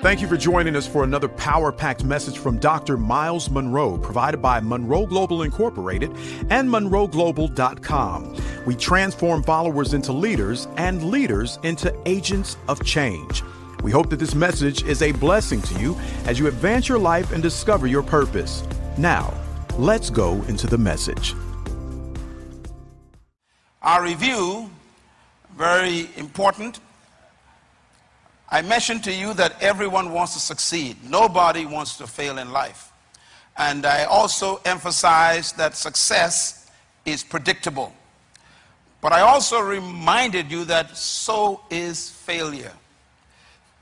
Thank you for joining us for another power-packed message from Dr. Myles Munroe, provided by Munroe Global Incorporated and MunroeGlobal.com. We transform followers into leaders and leaders into agents of change. We hope that this message is a blessing to you as you advance your life and discover your purpose. Now, let's go into the message. Our review, very important. I mentioned to you that everyone wants to succeed. Nobody wants to fail in life. And I also emphasized that success is predictable. But I also reminded you that so is failure.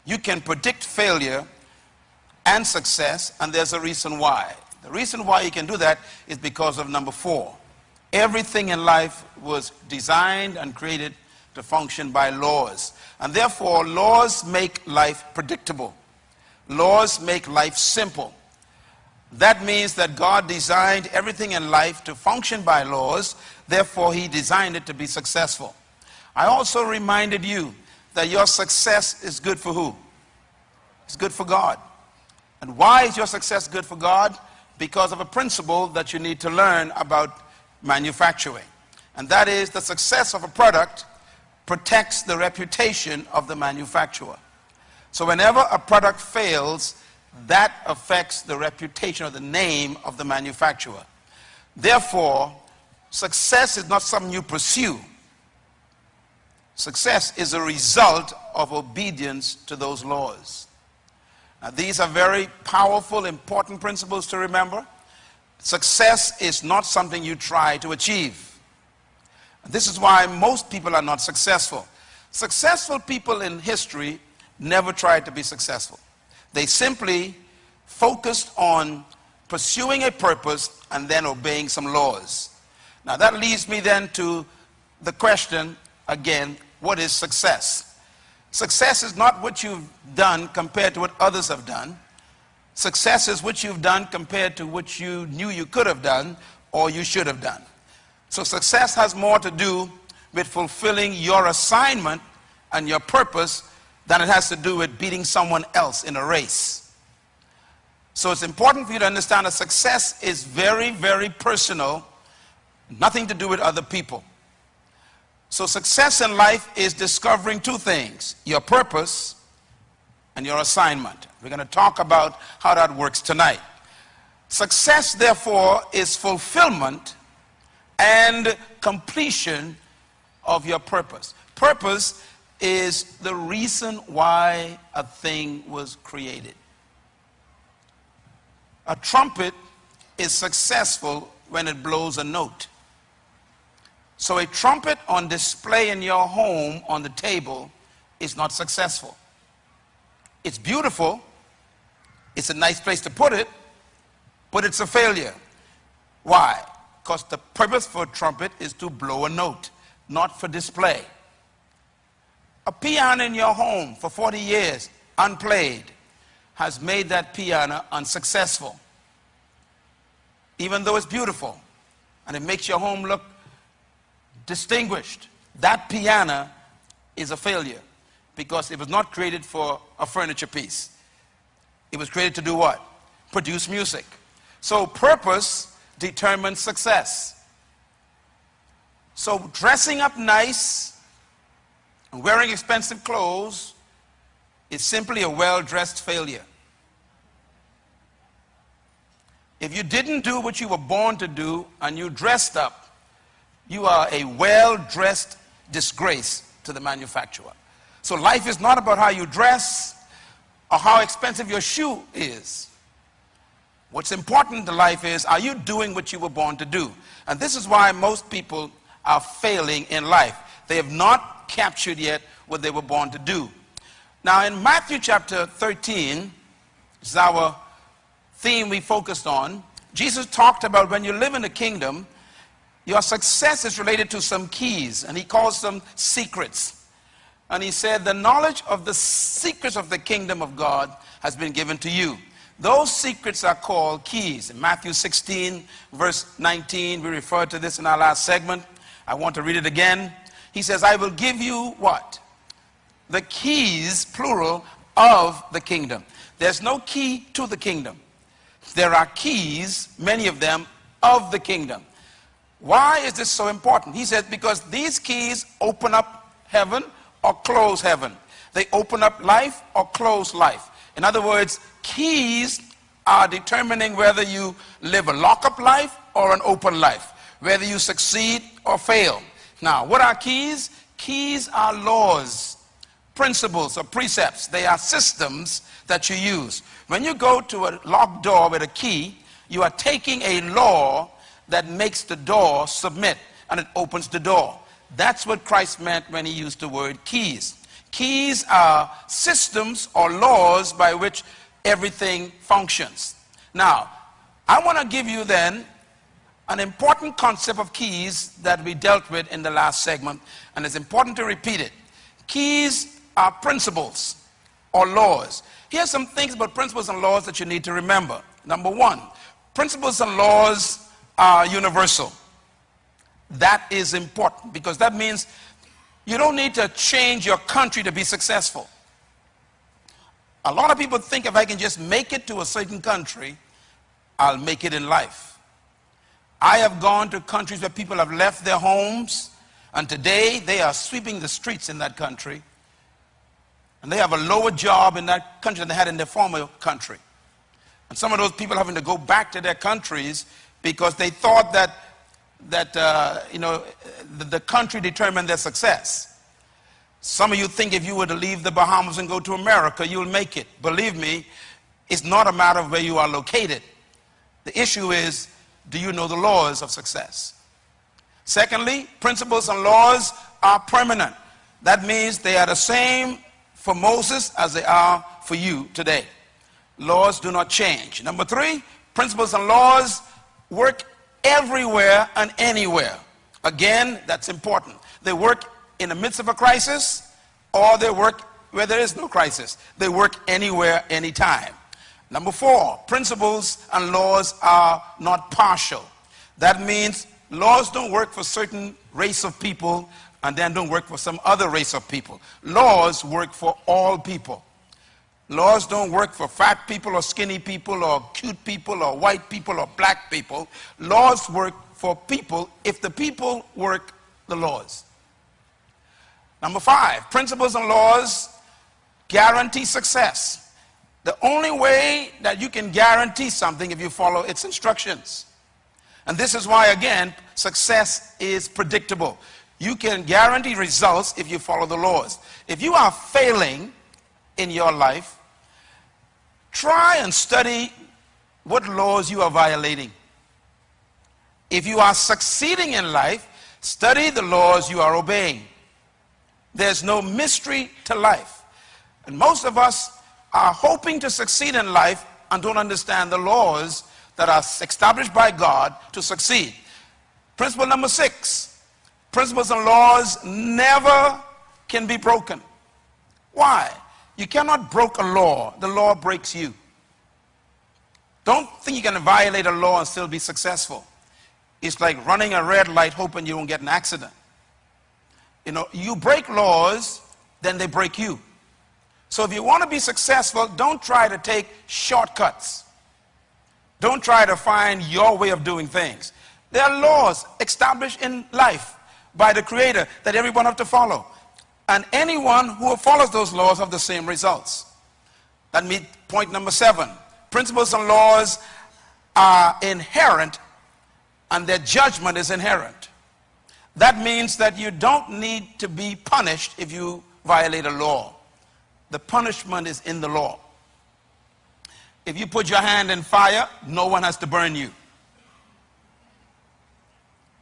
You can predict failure and success, and there's a reason why. The reason why you can do that is because of number 4. Everything in life was designed and created to function by laws. And therefore, laws make life predictable. Laws make life simple. That means that God designed everything in life to function by laws. Therefore, he designed it to be successful. I also reminded you that your success is good for who? It's good for God. And why is your success good for God? Because of a principle that you need to learn about manufacturing. And that is the success of a product protects the reputation of the manufacturer. So whenever a product fails, that affects the reputation or the name of the manufacturer. Therefore, success is not something you pursue. Success is a result of obedience to those laws. Now, these are very powerful, important principles to remember. Success is not something you try to achieve. This is why most people are not successful. Successful people in history never tried to be successful. They simply focused on pursuing a purpose and then obeying some laws. Now that leads me then to the question again, what is success? Success is not what you've done compared to what others have done. Success is what you've done compared to what you knew you could have done or you should have done. So success has more to do with fulfilling your assignment and your purpose than it has to do with beating someone else in a race. So it's important for you to understand that success is very, very personal, nothing to do with other people. So success in life is discovering 2 things, your purpose and your assignment. We're going to talk about how that works tonight. Success, therefore, is fulfillment and completion of your purpose. Purpose is the reason why a thing was created. A trumpet is successful when it blows a note. So a trumpet on display in your home on the table is not successful. It's beautiful, it's a nice place to put it, but it's a failure. Why? Because the purpose for a trumpet is to blow a note, not for display. A piano in your home for 40 years, unplayed, has made that piano unsuccessful. Even though it's beautiful and it makes your home look distinguished, that piano is a failure because it was not created for a furniture piece. It was created to do what? Produce music. So purpose determines success. So dressing up nice and wearing expensive clothes is simply a well-dressed failure. If you didn't do what you were born to do and you dressed up, you are a well-dressed disgrace to the manufacturer. So life is not about how you dress or how expensive your shoe is. What's important to life is, are you doing what you were born to do? And this is why most people are failing in life. They have not captured yet what they were born to do. Now in Matthew chapter 13, this is our theme we focused on. Jesus talked about when you live in the kingdom, your success is related to some keys, and he calls them secrets. And he said, the knowledge of the secrets of the kingdom of God has been given to you. Those secrets are called keys. In Matthew 16, verse 19, we referred to this in our last segment. I want to read it again. He says, I will give you what? The keys, plural, of the kingdom. There's no key to the kingdom. There are keys, many of them, of the kingdom. Why is this so important? He says because these keys open up heaven or close heaven. They open up life or close life. In other words, keys are determining whether you live a lock-up life or an open life, whether you succeed or fail. Now, what are keys? Keys are laws, principles, or precepts. They are systems that you use. When you go to a locked door with a key, you are taking a law that makes the door submit, and it opens the door. That's what Christ meant when he used the word keys. Keys are systems or laws by which everything functions. Now, I want to give you then an important concept of keys that we dealt with in the last segment, and it's important to repeat it. Keys are principles or laws. Here's some things about principles and laws that you need to remember. Number one, principles and laws are universal. That is important because that means you don't need to change your country to be successful. A lot of people think if I can just make it to a certain country, I'll make it in life. I have gone to countries where people have left their homes, and today they are sweeping the streets in that country, and they have a lower job in that country than they had in their former country. And some of those people having to go back to their countries because they thought that the country determined their success. Some of you think if you were to leave the Bahamas and go to America, you'll make it. Believe me, it's not a matter of where you are located. The issue is, do you know the laws of success? Secondly, principles and laws are permanent. That means they are the same for Moses as they are for you today. Laws do not change. Number three, principles and laws work everywhere and anywhere. Again, that's important. They work in the midst of a crisis, or they work where there is no crisis. They work anywhere, anytime. Number four, principles and laws are not partial. That means laws don't work for certain race of people and then don't work for some other race of people. Laws work for all people. Laws don't work for fat people or skinny people or cute people or white people or black people. Laws work for people if the people work the laws. Number five, principles and laws guarantee success. The only way that you can guarantee something if you follow its instructions. And this is why, again, success is predictable. You can guarantee results if you follow the laws. If you are failing in your life, try and study what laws you are violating. If you are succeeding in life, study the laws you are obeying. There's no mystery to life. And most of us are hoping to succeed in life and don't understand the laws that are established by God to succeed. Principle number 6, principles and laws never can be broken. Why? You cannot break a law. The law breaks you. Don't think you can violate a law and still be successful. It's like running a red light hoping you won't get an accident. You know, you break laws, then they break you. So if you want to be successful, don't try to take shortcuts. Don't try to find your way of doing things. There are laws established in life by the Creator that everyone has to follow. And anyone who follows those laws have the same results. That means point number 7. Principles and laws are inherent and their judgment is inherent. That means that you don't need to be punished if you violate a law. The punishment is in the law. If you put your hand in fire, no one has to burn you.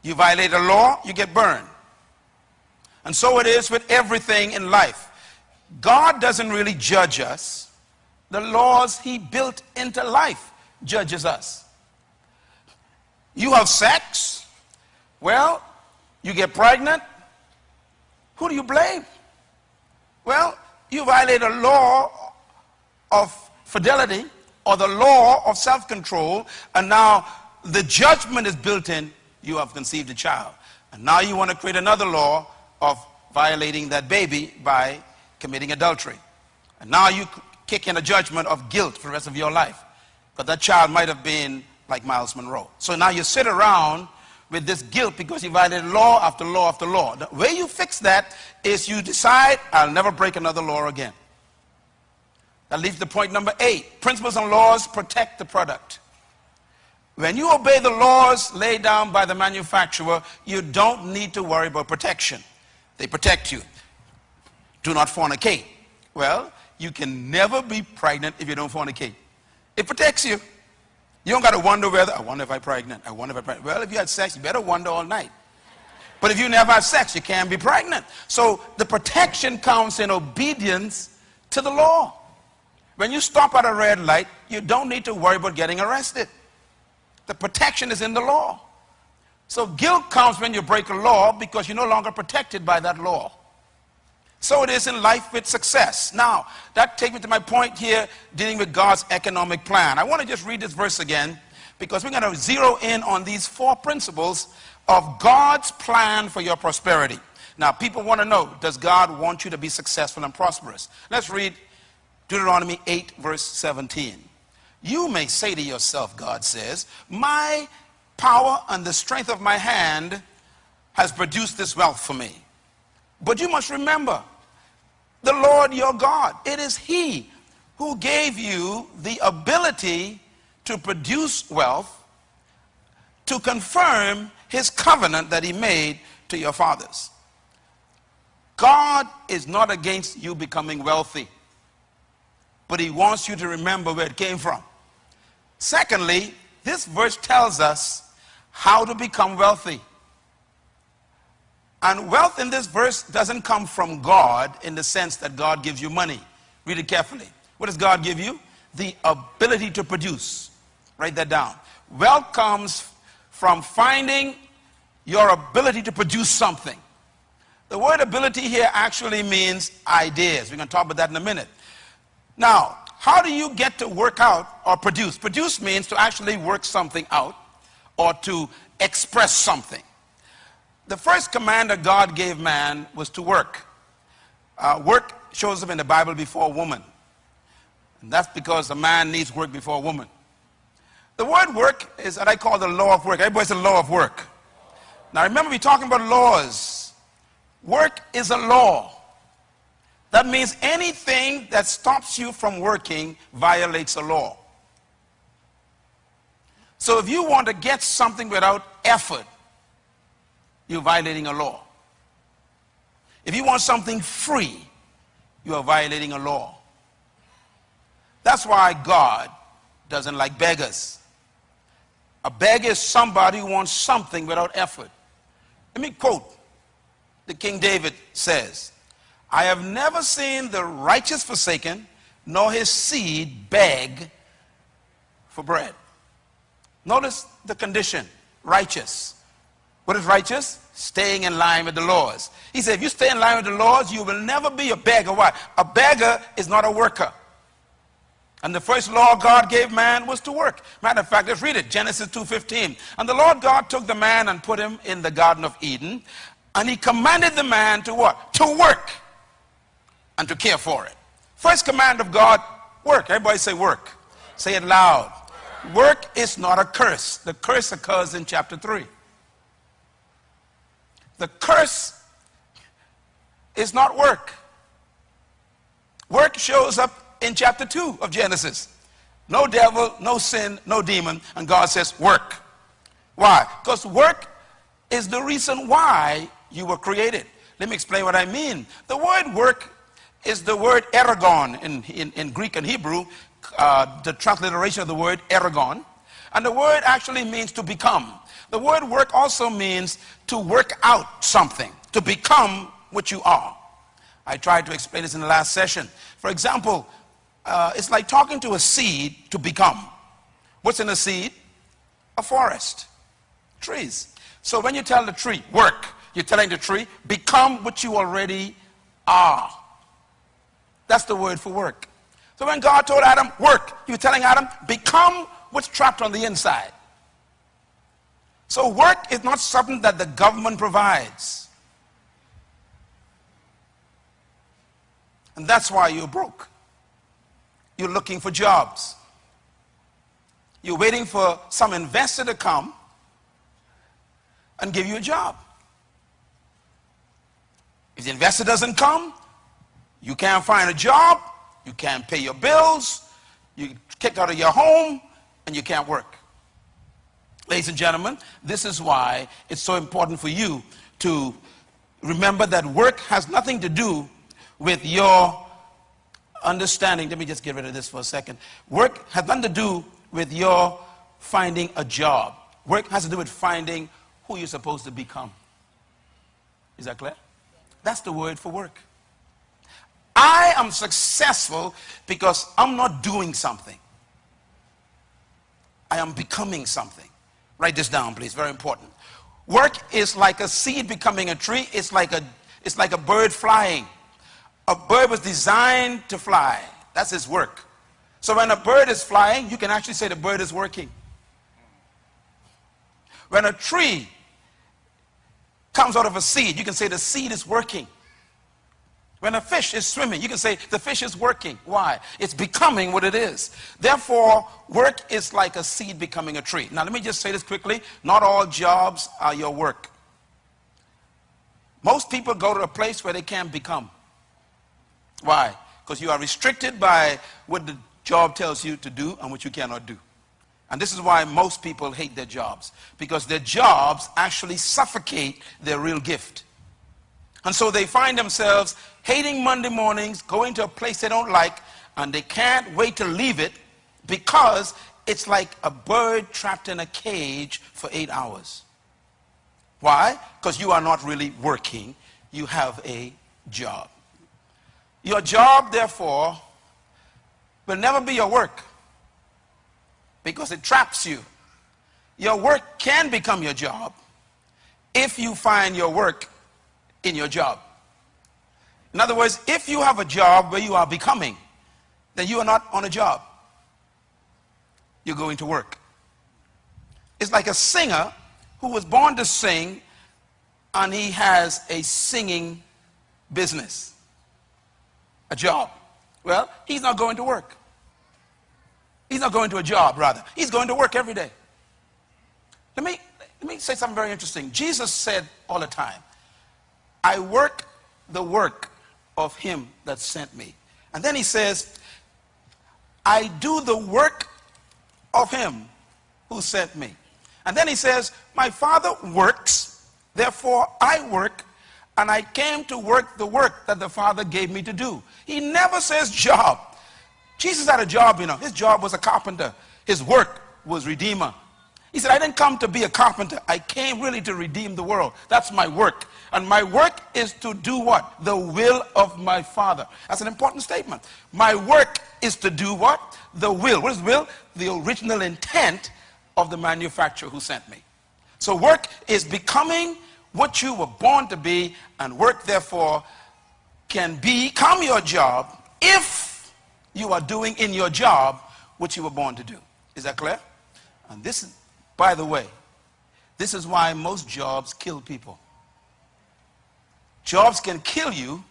You violate a law, you get burned. And so it is with everything in life. God doesn't really judge us. The laws he built into life judges us. You have sex, well, you get pregnant, who do you blame? Well, you violate a law of fidelity or the law of self-control, and now the judgment is built in, you have conceived a child. And now you want to create another law of violating that baby by committing adultery. And now you kick in a judgment of guilt for the rest of your life. But that child might have been like Myles Munroe. So now you sit around with this guilt because you violated law after law after law. The way you fix that is you decide, I'll never break another law again. That leads to point number 8. Principles and laws protect the product. When you obey the laws laid down by the manufacturer, you don't need to worry about protection. They protect you. Do not fornicate. Well, you can never be pregnant if you don't fornicate. It protects you. You don't got to wonder whether, I wonder if I'm pregnant. I wonder if I'm pregnant. Well, if you had sex, you better wonder all night. But if you never have sex, you can't be pregnant. So the protection comes in obedience to the law. When you stop at a red light, you don't need to worry about getting arrested. The protection is in the law. So guilt comes when you break a law because you're no longer protected by that law. So it is in life with success. Now, that takes me to my point here dealing with God's economic plan. I want to just read this verse again because we're going to zero in on these 4 principles of God's plan for your prosperity. Now, people want to know, does God want you to be successful and prosperous? Let's read Deuteronomy 8, verse 17. You may say to yourself, God says, my power and the strength of my hand has produced this wealth for me. But you must remember, the Lord your God, it is He who gave you the ability to produce wealth, to confirm His covenant that He made to your fathers. God is not against you becoming wealthy, but He wants you to remember where it came from. Secondly, this verse tells us how to become wealthy. And wealth in this verse doesn't come from God in the sense that God gives you money. Read it carefully. What does God give you? The ability to produce. Write that down. Wealth comes from finding your ability to produce something. The word ability here actually means ideas. We're going to talk about that in a minute. Now, how do you get to work out or produce? Produce means to actually work something out or to express something. The first command that God gave man was to work. Work shows up in the Bible before woman. And that's because a man needs work before a woman. The word work is what I call the law of work. Everybody says the law of work. Now remember, we're talking about laws. Work is a law. That means anything that stops you from working violates a law. So if you want to get something without effort, you're violating a law. If you want something free, you are violating a law. That's why God doesn't like beggars. A beggar is somebody who wants something without effort. Let me quote the King David says, I have never seen the righteous forsaken, nor his seed beg for bread. Notice the condition, righteous. What is righteous? Staying in line with the laws. He said, if you stay in line with the laws, you will never be a beggar. Why? A beggar is not a worker. And the first law God gave man was to work. Matter of fact, let's read it. Genesis 2:15. And the Lord God took the man and put him in the Garden of Eden. And he commanded the man to what? To work and to care for it. First command of God, work. Everybody say work. Say it loud. Work is not a curse. The curse occurs in chapter 3. The curse is not work. Work shows up in chapter 2 of Genesis. No devil, no sin, no demon, and God says work. Why? Because work is the reason why you were created. Let me explain what I mean. The word work is the word ergon in Greek and Hebrew, the transliteration of the word ergon. And the word actually means to become. The word work also means to work out something, to become what you are. I tried to explain this in the last session. For example, it's like talking to a seed to become. What's in a seed? A forest, trees. So when you tell the tree, work, you're telling the tree, become what you already are. That's the word for work. So when God told Adam, work, you're telling Adam, become what's trapped on the inside. So work is not something that the government provides. And that's why you're broke. You're looking for jobs. You're waiting for some investor to come and give you a job. If the investor doesn't come, you can't find a job, you can't pay your bills, you're kicked out of your home, and you can't work. Ladies and gentlemen, this is why it's so important for you to remember that work has nothing to do with your understanding. Let me just get rid of this for a second. Work has nothing to do with your finding a job. Work has to do with finding who you're supposed to become. Is that clear? That's the word for work. I am successful because I'm not doing something. I am becoming something. Write this down, please. Very important. Work is like a seed becoming a tree. It's like a bird flying. A bird was designed to fly. That's its work. So when a bird is flying, you can actually say the bird is working. When a tree comes out of a seed, you can say the seed is working. When a fish is swimming, you can say the fish is working. Why? It's becoming what it is. Therefore, work is like a seed becoming a tree. Now, let me just say this quickly. Not all jobs are your work. Most people go to a place where they can't become. Why? Because you are restricted by what the job tells you to do and what you cannot do. And this is why most people hate their jobs, because their jobs actually suffocate their real gift. And so they find themselves hating Monday mornings, going to a place they don't like, and they can't wait to leave it because it's like a bird trapped in a cage for 8 hours. Why? Because you are not really working. You have a job. Your job, therefore, will never be your work because it traps you. Your work can become your job if you find your work in your job. In other words, if you have a job where you are becoming, then you are not on a job. You're going to work. It's like a singer who was born to sing and he has a singing business, a job. Well, he's not going to work. He's not going to a job, rather. He's going to work every day. Let me say something very interesting. Jesus said all the time, I work the work of him that sent me. And then he says, I do the work of him who sent me. And then he says, my Father works, therefore I work, and I came to work the work that the Father gave me to do. He never says job. Jesus had a job, you know. His job was a carpenter. His work was redeemer. He said, I didn't come to be a carpenter. I came really to redeem the world. That's my work. And my work is to do what? The will of my Father. That's an important statement. My work is to do what? The will. What is will? The original intent of the manufacturer who sent me. So work is becoming what you were born to be, and work, therefore, can become your job if you are doing in your job what you were born to do. Is that clear? And this is, by the way, this is why most jobs kill people. Jobs can kill you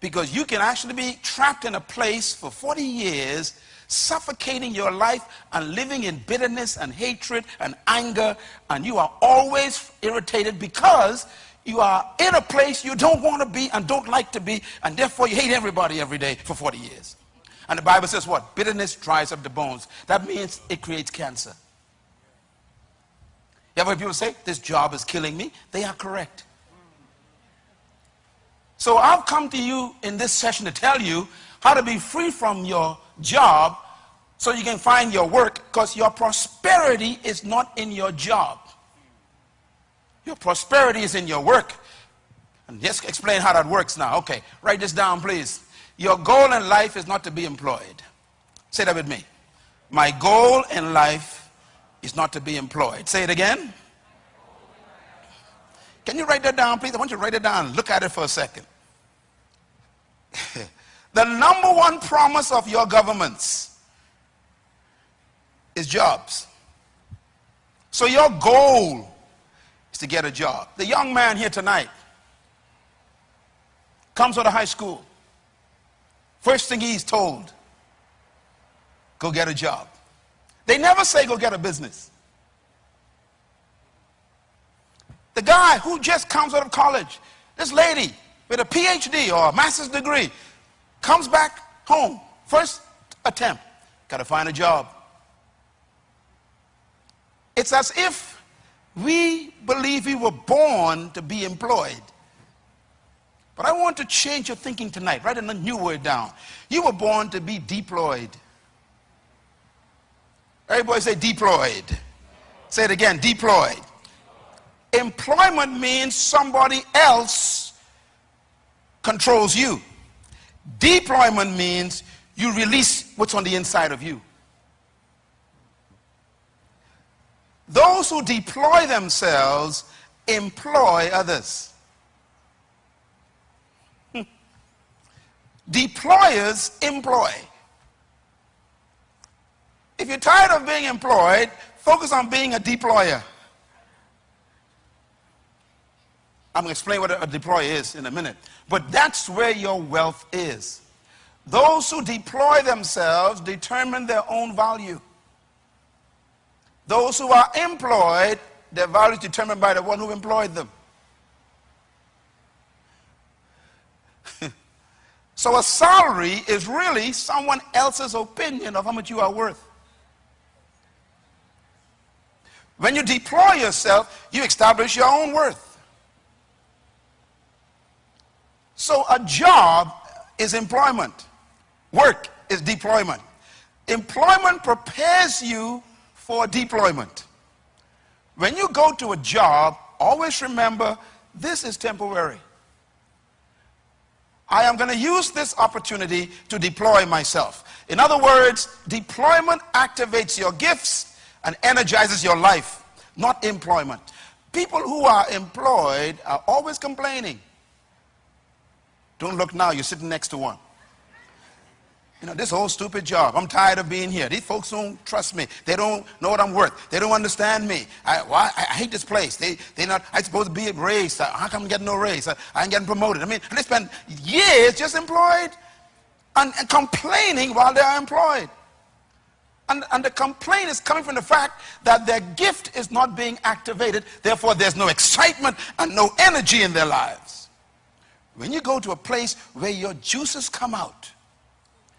because you can actually be trapped in a place for 40 years, suffocating your life and living in bitterness and hatred and anger, and you are always irritated because you are in a place you don't want to be and don't like to be, and therefore you hate everybody every day for 40 years. And the Bible says what? Bitterness dries up the bones. That means it creates cancer. You ever heard people say, this job is killing me? They are correct. So I've come to you in this session to tell you how to be free from your job so you can find your work, because your prosperity is not in your job. Your prosperity is in your work. And just explain how that works now. Okay, write this down, please. Your goal in life is not to be employed. Say that with me. My goal in life is not to be employed. Say it again. Can you write that down, please? I want you to write it down. Look at it for a second. The number one promise of your governments is jobs. So your goal is to get a job. The young man here tonight comes out of high school. First thing he's told, go get a job. They never say go get a business. The guy who just comes out of college, this lady with a PhD or a master's degree, comes back home, first attempt, got to find a job. It's as if we believe we were born to be employed. But I want to change your thinking tonight. Write a new word down. You were born to be deployed. Everybody say deployed. Say it again, deployed. Employment means somebody else controls you. Deployment means you release what's on the inside of you. Those who deploy themselves employ others. Deployers employ. If you're tired of being employed, focus on being a deployer. I'm going to explain what a deployer is in a minute. But that's where your wealth is. Those who deploy themselves determine their own value. Those who are employed, their value is determined by the one who employed them. So a salary is really someone else's opinion of how much you are worth. When you deploy yourself, you establish your own worth. So a job is employment. Work is deployment. Employment prepares you for deployment. When you go to a job, always remember this is temporary. I am going to use this opportunity to deploy myself. In other words, deployment activates your gifts and energizes your life, not employment. People who are employed are always complaining. Don't look now, you're sitting next to one. You know, this whole stupid job, I'm tired of being here. These folks don't trust me. They don't know what I'm worth. They don't understand me. I hate this place. I'm supposed to be raised. How come I'm getting no raise? I ain't getting promoted. I mean, and they spend years just employed and complaining while they are employed. And the complaint is coming from the fact that their gift is not being activated. Therefore, there's no excitement and no energy in their lives. When you go to a place where your juices come out,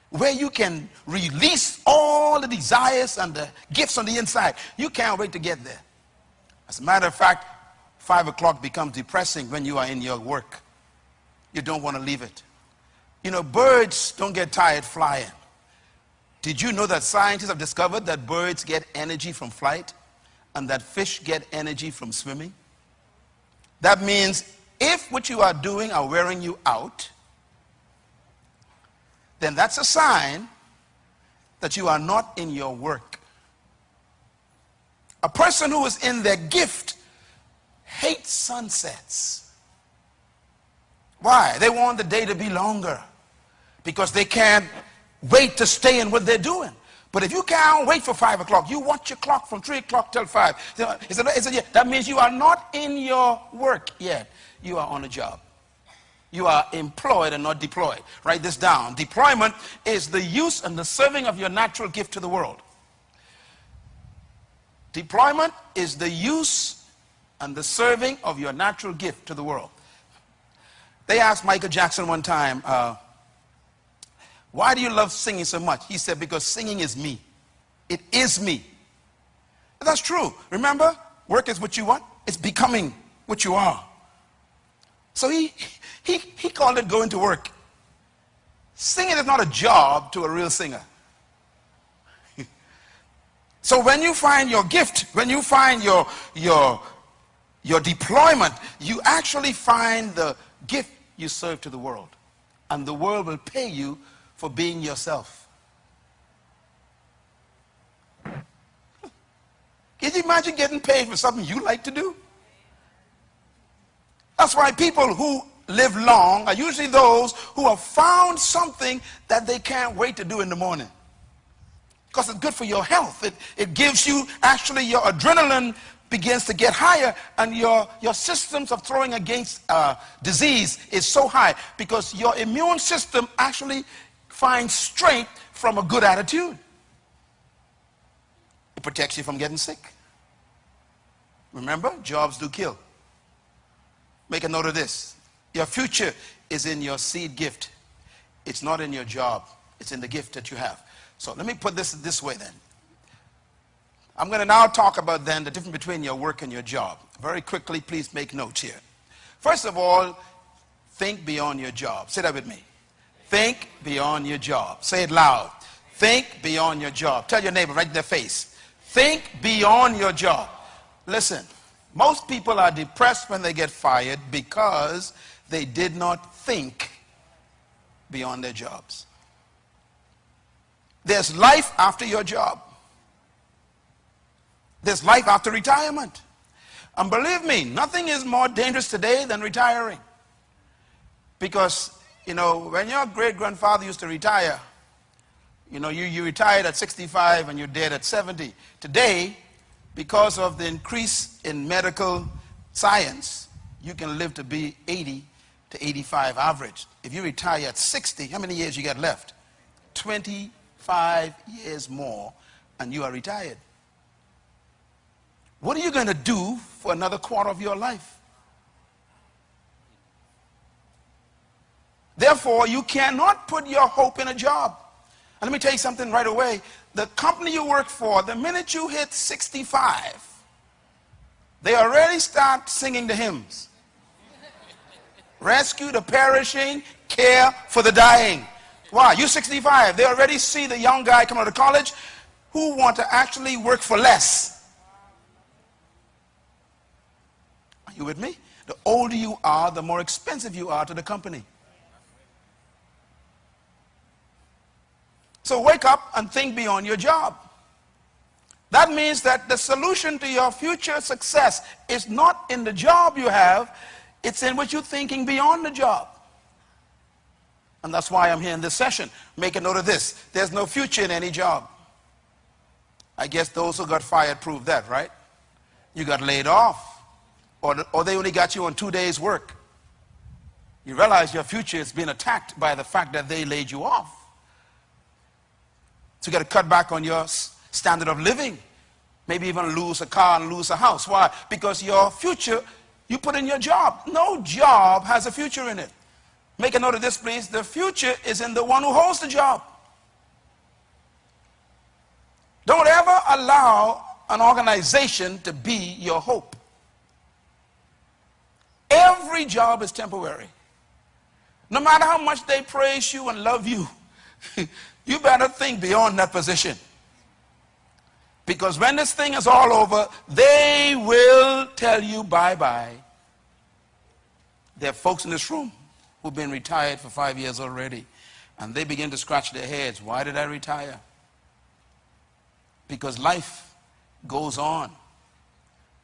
where you can release all the desires and the gifts on the inside, you can't wait to get there. As a matter of fact, 5 o'clock becomes depressing when you are in your work. You don't want to leave it. You know, birds don't get tired flying. Did you know that scientists have discovered that birds get energy from flight and that fish get energy from swimming? That means if what you are doing are wearing you out, then that's a sign that you are not in your work. A person who is in their gift hates sunsets. Why? They want the day to be longer because they can't wait to stay in what they're doing. But if you can't wait for 5 o'clock, you watch your clock from 3 o'clock till 5. That means you are not in your work yet. You are on a job. You are employed and not deployed. Write this down. Deployment is the use and the serving of your natural gift to the world. Deployment is the use and the serving of your natural gift to the world. They asked Michael Jackson one time, why do you love singing so much? He said, because singing is me. It is me. And that's true. Remember, work is what you want. It's becoming what you are. So he called it going to work. Singing is not a job to a real singer. So when you find your gift, when you find your deployment, you actually find the gift you serve to the world. And the world will pay you for being yourself. Can you imagine getting paid for something you like to do? That's why people who live long are usually those who have found something that they can't wait to do in the morning. Because it's good for your health. It gives you, actually, your adrenaline begins to get higher, and your systems of throwing against disease is so high because your immune system actually finds strength from a good attitude. It protects you from getting sick. Remember, jobs do kill. Make a note of this. Your future is in your seed gift. It's not in your job. It's in the gift that you have. So let me put this way then. I'm going to now talk about then the difference between your work and your job. Very quickly, please make notes here. First of all, think beyond your job. Say that with me. Think beyond your job. Say it loud. Think beyond your job. Tell your neighbor right in their face. Think beyond your job. Listen, most people are depressed when they get fired because they did not think beyond their jobs. There's life after your job. There's life after retirement. And believe me, nothing is more dangerous today than retiring. Because, you know, when your great-grandfather used to retire, you know, you retired at 65 and you're dead at 70. Today, because of the increase in medical science, you can live to be 80 to 85 average. If you retire at 60, how many years you got left? 25 years more, and you are retired. What are you going to do for another quarter of your life? Therefore, you cannot put your hope in a job. And let me tell you something right away. The company you work for, the minute you hit 65, they already start singing the hymns. Rescue the perishing, care for the dying. Why? You're 65. They already see the young guy coming out of college who want to actually work for less. Are you with me? The older you are, the more expensive you are to the company. So wake up and think beyond your job. That means that the solution to your future success is not in the job you have, it's in what you're thinking beyond the job. And that's why I'm here in this session. Make a note of this. There's no future in any job. I guess those who got fired prove that, right? You got laid off. Or they only got you on 2 days' work. You realize your future is being attacked by the fact that they laid you off. So you got to cut back on your standard of living. Maybe even lose a car and lose a house. Why? Because your future, you put in your job. No job has a future in it. Make a note of this, please. The future is in the one who holds the job. Don't ever allow an organization to be your hope. Every job is temporary. No matter how much they praise you and love you, you better think beyond that position. Because when this thing is all over, they will tell you bye-bye. There are folks in this room who've been retired for 5 years already, and they begin to scratch their heads. Why did I retire? Because life goes on.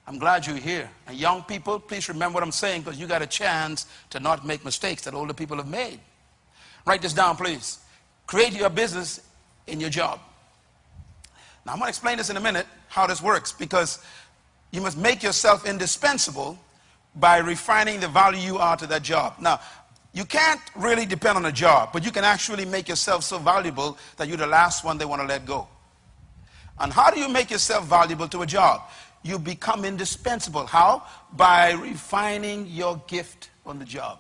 I'm glad you're here. And young people, please remember what I'm saying, because you got a chance to not make mistakes that older people have made. Write this down, please. Create your business in your job. Now, I'm going to explain this in a minute, how this works, because you must make yourself indispensable by refining the value you are to that job. Now, you can't really depend on a job, but you can actually make yourself so valuable that you're the last one they want to let go. And how do you make yourself valuable to a job? You become indispensable. How? By refining your gift on the job.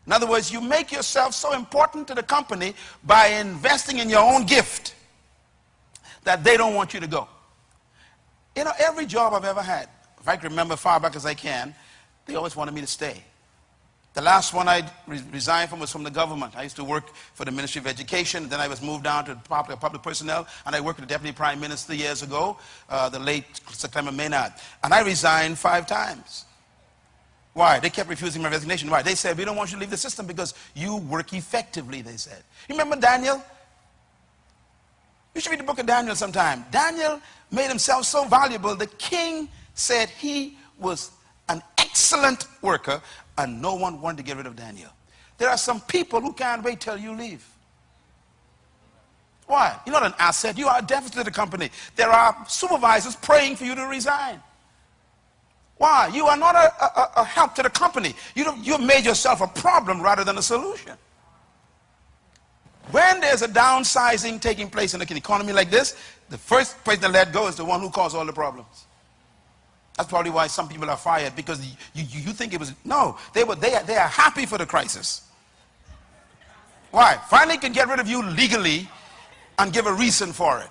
In other words, you make yourself so important to the company by investing in your own gift that they don't want you to go. You know, every job I've ever had, if I can remember far back as I can, they always wanted me to stay. The last one I resigned from was from the government. I used to work for the Ministry of Education. Then I was moved down to public personnel, and I worked with the Deputy Prime Minister years ago, the late Sir Clement Maynard. And I resigned 5 times. Why? They kept refusing my resignation. Why? They said, we don't want you to leave the system because you work effectively, they said. You remember Daniel? You should read the book of Daniel sometime. Daniel made himself so valuable, the king said he was an excellent worker, and no one wanted to get rid of Daniel. There are some people who can't wait till you leave. Why? You're not an asset. You are a deficit to the company. There are supervisors praying for you to resign. Why? You are not a help to the company. You've made yourself a problem rather than a solution. When there's a downsizing taking place in an economy like this, the first person to let go is the one who caused all the problems. That's probably why some people are fired, because you think it was, no, they are happy for the crisis. Why? Finally can get rid of you legally and give a reason for it.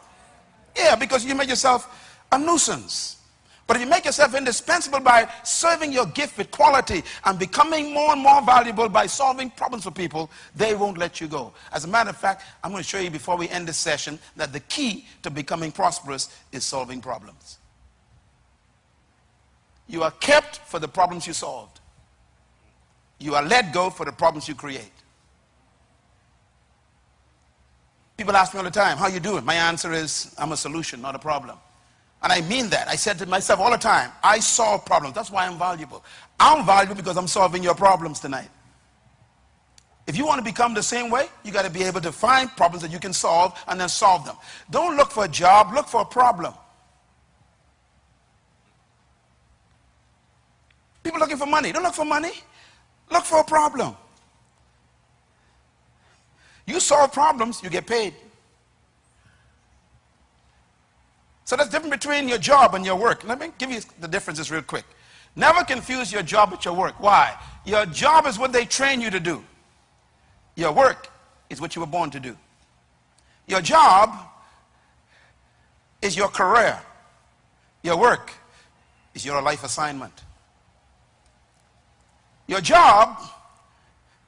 Yeah, because you make yourself a nuisance. But if you make yourself indispensable by serving your gift with quality and becoming more and more valuable by solving problems for people, they won't let you go. As a matter of fact, I'm going to show you before we end this session that the key to becoming prosperous is solving problems. You are kept for the problems you solved. You are let go for the problems you create. People ask me all the time, how you doing? My answer is, I'm a solution, not a problem. And I mean that. I said to myself all the time, I solve problems. That's why I'm valuable. I'm valuable because I'm solving your problems tonight. If you want to become the same way, you got to be able to find problems that you can solve and then solve them. Don't look for a job, look for a problem. People looking for money. Don't look for money. Look for a problem. You solve problems, you get paid. So that's different between your job and your work. Let me give you the differences real quick. Never confuse your job with your work. Why? Your job is what they train you to do. Your work is what you were born to do. Your job is your career. Your work is your life assignment. Your job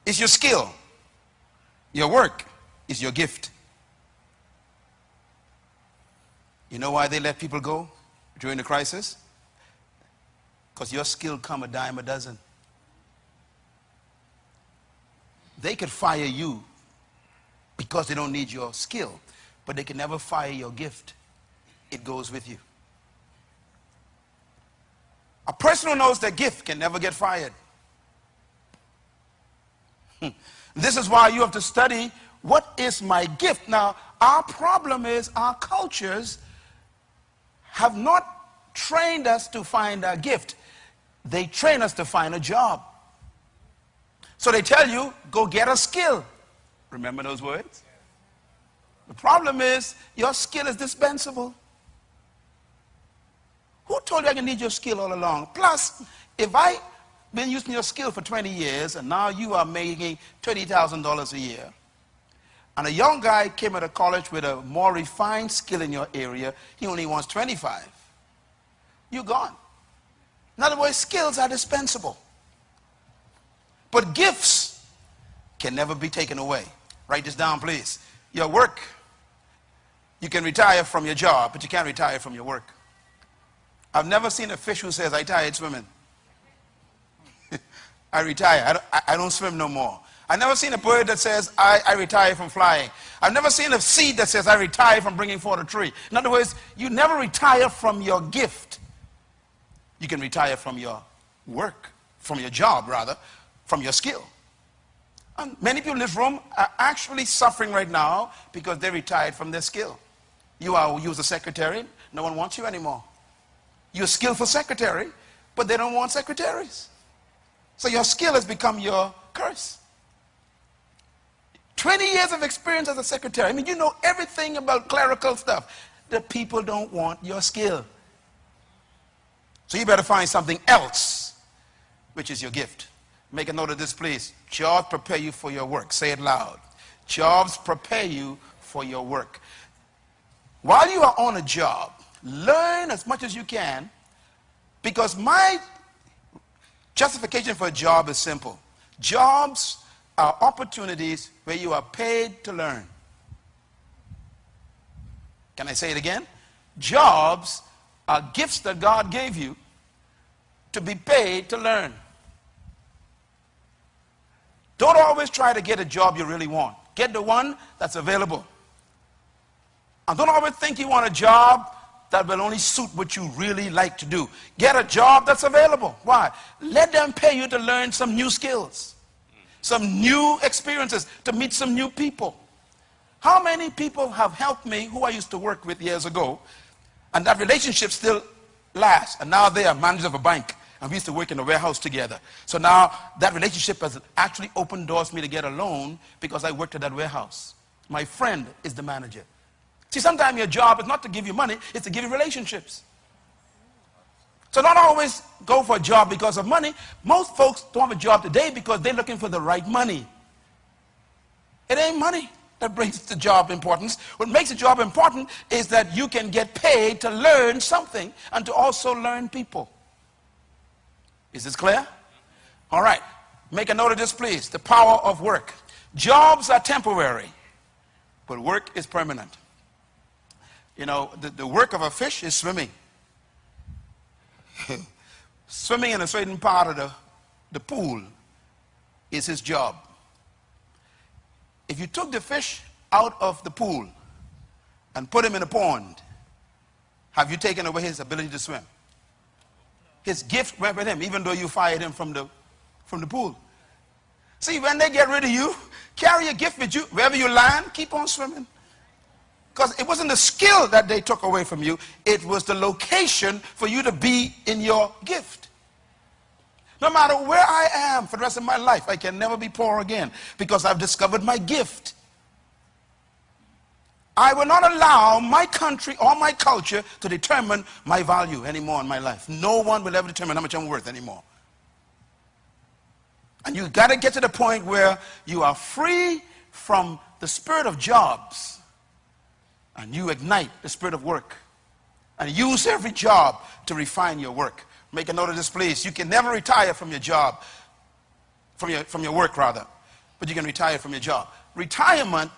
is your skill. Your work is your gift. You know why they let people go during the crisis? Because your skill come a dime a dozen. They could fire you because they don't need your skill, but they can never fire your gift. It goes with you. A person who knows their gift can never get fired. This is why you have to study, what is my gift? Now, our problem is our cultures have not trained us to find our gift. They train us to find a job. So they tell you, go get a skill. Remember those words? The problem is, your skill is dispensable. Who told you I can need your skill all along? Plus, if I been using your skill for 20 years and now you are making $20,000 a year, and a young guy came out of college with a more refined skill in your area, he only wants 25. You're gone. In other words, skills are dispensable. But gifts can never be taken away. Write this down, please. Your work, you can retire from your job, but you can't retire from your work. I've never seen a fish who says, I tired swimming. I retire. I don't swim no more. I've never seen a bird that says, I retire from flying. I've never seen a seed that says, I retire from bringing forth a tree. In other words, you never retire from your gift. You can retire from your work, from your job, rather, from your skill. And many people in this room are actually suffering right now because they retired from their skill. You was a secretary, no one wants you anymore. You're a skillful secretary, but they don't want secretaries. So your skill has become your curse. 20 years of experience as a secretary. I mean, you know everything about clerical stuff. The people don't want your skill. So you better find something else, which is your gift. Make a note of this, please. Jobs prepare you for your work. Say it loud. Jobs prepare you for your work. While you are on a job, learn as much as you can, because my justification for a job is simple. Jobs are opportunities where you are paid to learn. Can I say it again? Jobs are gifts that God gave you to be paid to learn. Don't always try to get a job you really want. Get the one that's available. And don't always think you want a job that will only suit what you really like to do. Get a job that's available. Why? Let them pay you to learn some new skills, some new experiences, to meet some new people. How many people have helped me who I used to work with years ago, and that relationship still lasts, and now they are managers of a bank, and we used to work in a warehouse together. So now that relationship has actually opened doors for me to get a loan because I worked at that warehouse. My friend is the manager. See, sometimes your job is not to give you money, it's to give you relationships. So don't always go for a job because of money. Most folks don't have a job today because they're looking for the right money. It ain't money that brings the job importance. What makes a job important is that you can get paid to learn something and to also learn people. Is this clear? All right. Make a note of this, please. The power of work. Jobs are temporary, but work is permanent. You know, the work of a fish is swimming. Swimming in a certain part of the pool is his job. If you took the fish out of the pool and put him in a pond, have you taken away his ability to swim? His gift went with him, even though you fired him from the pool. See, when they get rid of you, carry your gift with you. Wherever you land, keep on swimming. Because it wasn't the skill that they took away from you. It was the location for you to be in your gift. No matter where I am for the rest of my life, I can never be poor again because I've discovered my gift. I will not allow my country or my culture to determine my value anymore in my life. No one will ever determine how much I'm worth anymore. And you got to get to the point where you are free from the spirit of jobs and you ignite the spirit of work and use every job to refine your work. Make a note of this, please. You can never retire from your job, from your work rather, but you can retire from your job. Retirement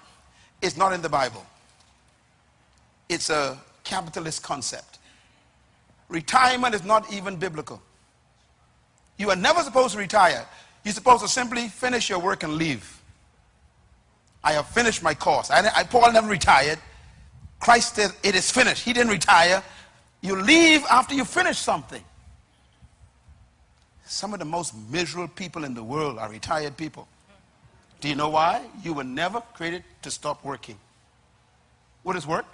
is not in the Bible. It's a capitalist concept. Retirement is not even biblical. You are never supposed to retire. You're supposed to simply finish your work and leave. I have finished my course. Paul never retired. Christ said, it is finished. He didn't retire. You leave after you finish something. Some of the most miserable people in the world are retired people. Do you know why? You were never created to stop working. What is work?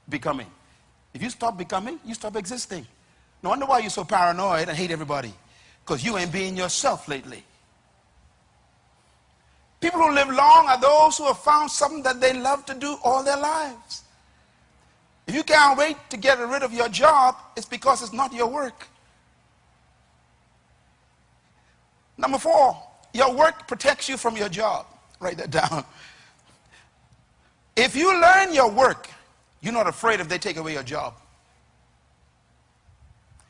Becoming. If you stop becoming, you stop existing. No wonder why you're so paranoid and hate everybody. Because you ain't being yourself lately. People who live long are those who have found something that they love to do all their lives. If you can't wait to get rid of your job, it's because it's not your work. Number 4, your work protects you from your job. Write that down. If you learn your work, you're not afraid if they take away your job.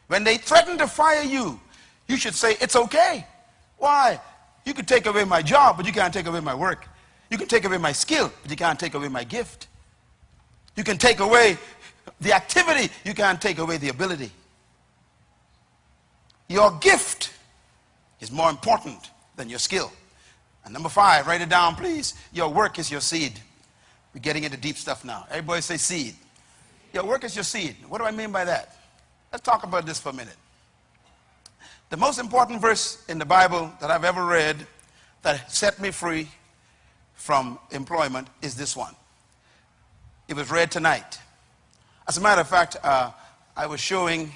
When they threaten to fire you, you should say, it's okay. Why? You could take away my job, but you can't take away my work. You can take away my skill, but you can't take away my gift. You can take away the activity, you can't take away the ability. Your gift is more important than your skill. And number 5, write it down, please. Your work is your seed. We're getting into deep stuff now. Everybody say seed. Your work is your seed. What do I mean by that? Let's talk about this for a minute. The most important verse in the Bible that I've ever read that set me free from employment is this one. It was read tonight. As a matter of fact, I was showing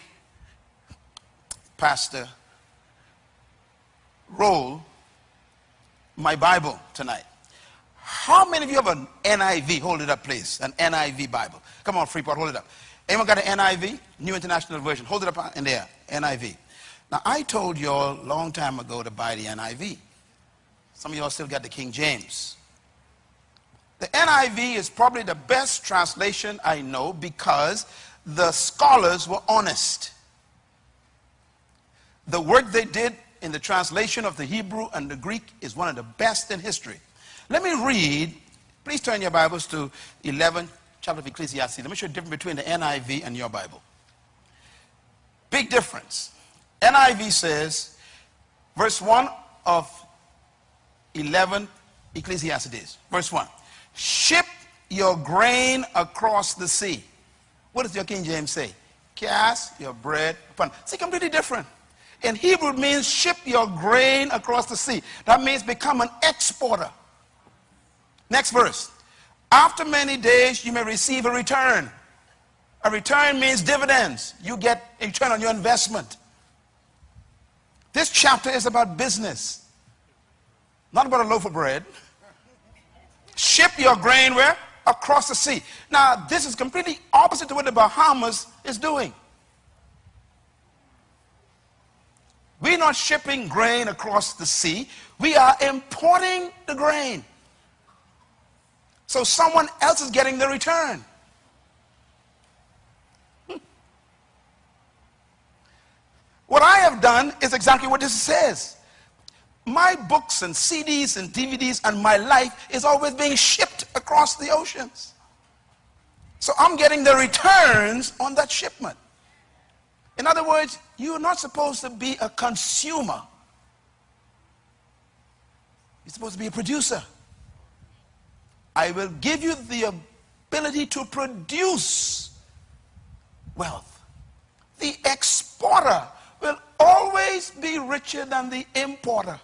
Pastor Roll my Bible tonight. How many of you have an NIV? Hold it up, please. An NIV Bible. Come on, Freeport, hold it up. Anyone got an NIV? New International Version. Hold it up in there. NIV. Now, I told you all a long time ago to buy the NIV. Some of y'all still got the King James. The NIV is probably the best translation I know because the scholars were honest. The work they did in the translation of the Hebrew and the Greek is one of the best in history. Let me read. Please turn your Bibles to 11th chapter of Ecclesiastes. Let me show you the difference between the NIV and your Bible. Big difference. NIV says, verse 1 of 11 Ecclesiastes, verse 1. Ship your grain across the sea. What does your King James say? Cast your bread upon. See, completely different. In Hebrew, it means ship your grain across the sea. That means become an exporter. Next verse. After many days, you may receive a return. A return means dividends. You get a return on your investment. This chapter is about business, not about a loaf of bread. ship your grain where? Across the sea. Now, this is completely opposite to what the Bahamas is doing. We're not shipping grain across the sea. We are importing the grain. So someone else is getting the return. What I have done is exactly what this says. My books and CDs and DVDs and my life is always being shipped across the oceans. So I'm getting the returns on that shipment. In other words, you're not supposed to be a consumer. You're supposed to be a producer. I will give you the ability to produce wealth. The exporter will always be richer than the importer.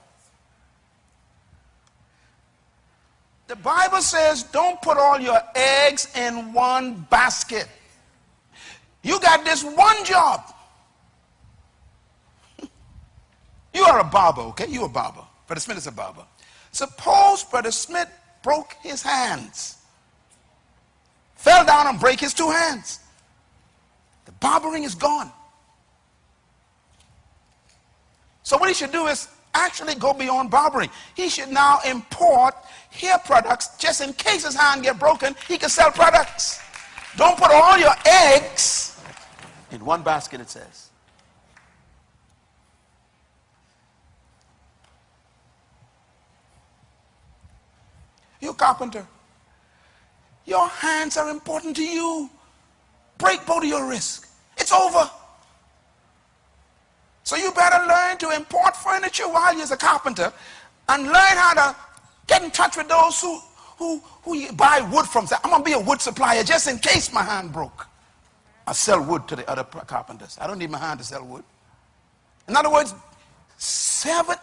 The Bible says don't put all your eggs in one basket. You got this one job. You are a barber, okay? You're a barber. Brother Smith is a barber. Suppose Brother Smith broke his hands. Fell down and break his two hands. The barbering is gone. So what he should do is actually go beyond barbering. He should now import hair products just in case his hand get broken, he can sell products. Don't put all your eggs in one basket, it says. You carpenter, your hands are important to you. Break both of your wrists. It's over. So you better learn to import furniture while you're a carpenter and learn how to get in touch with those who you buy wood from. Say, I'm going to be a wood supplier just in case my hand broke. I sell wood to the other carpenters. I don't need my hand to sell wood. In other words,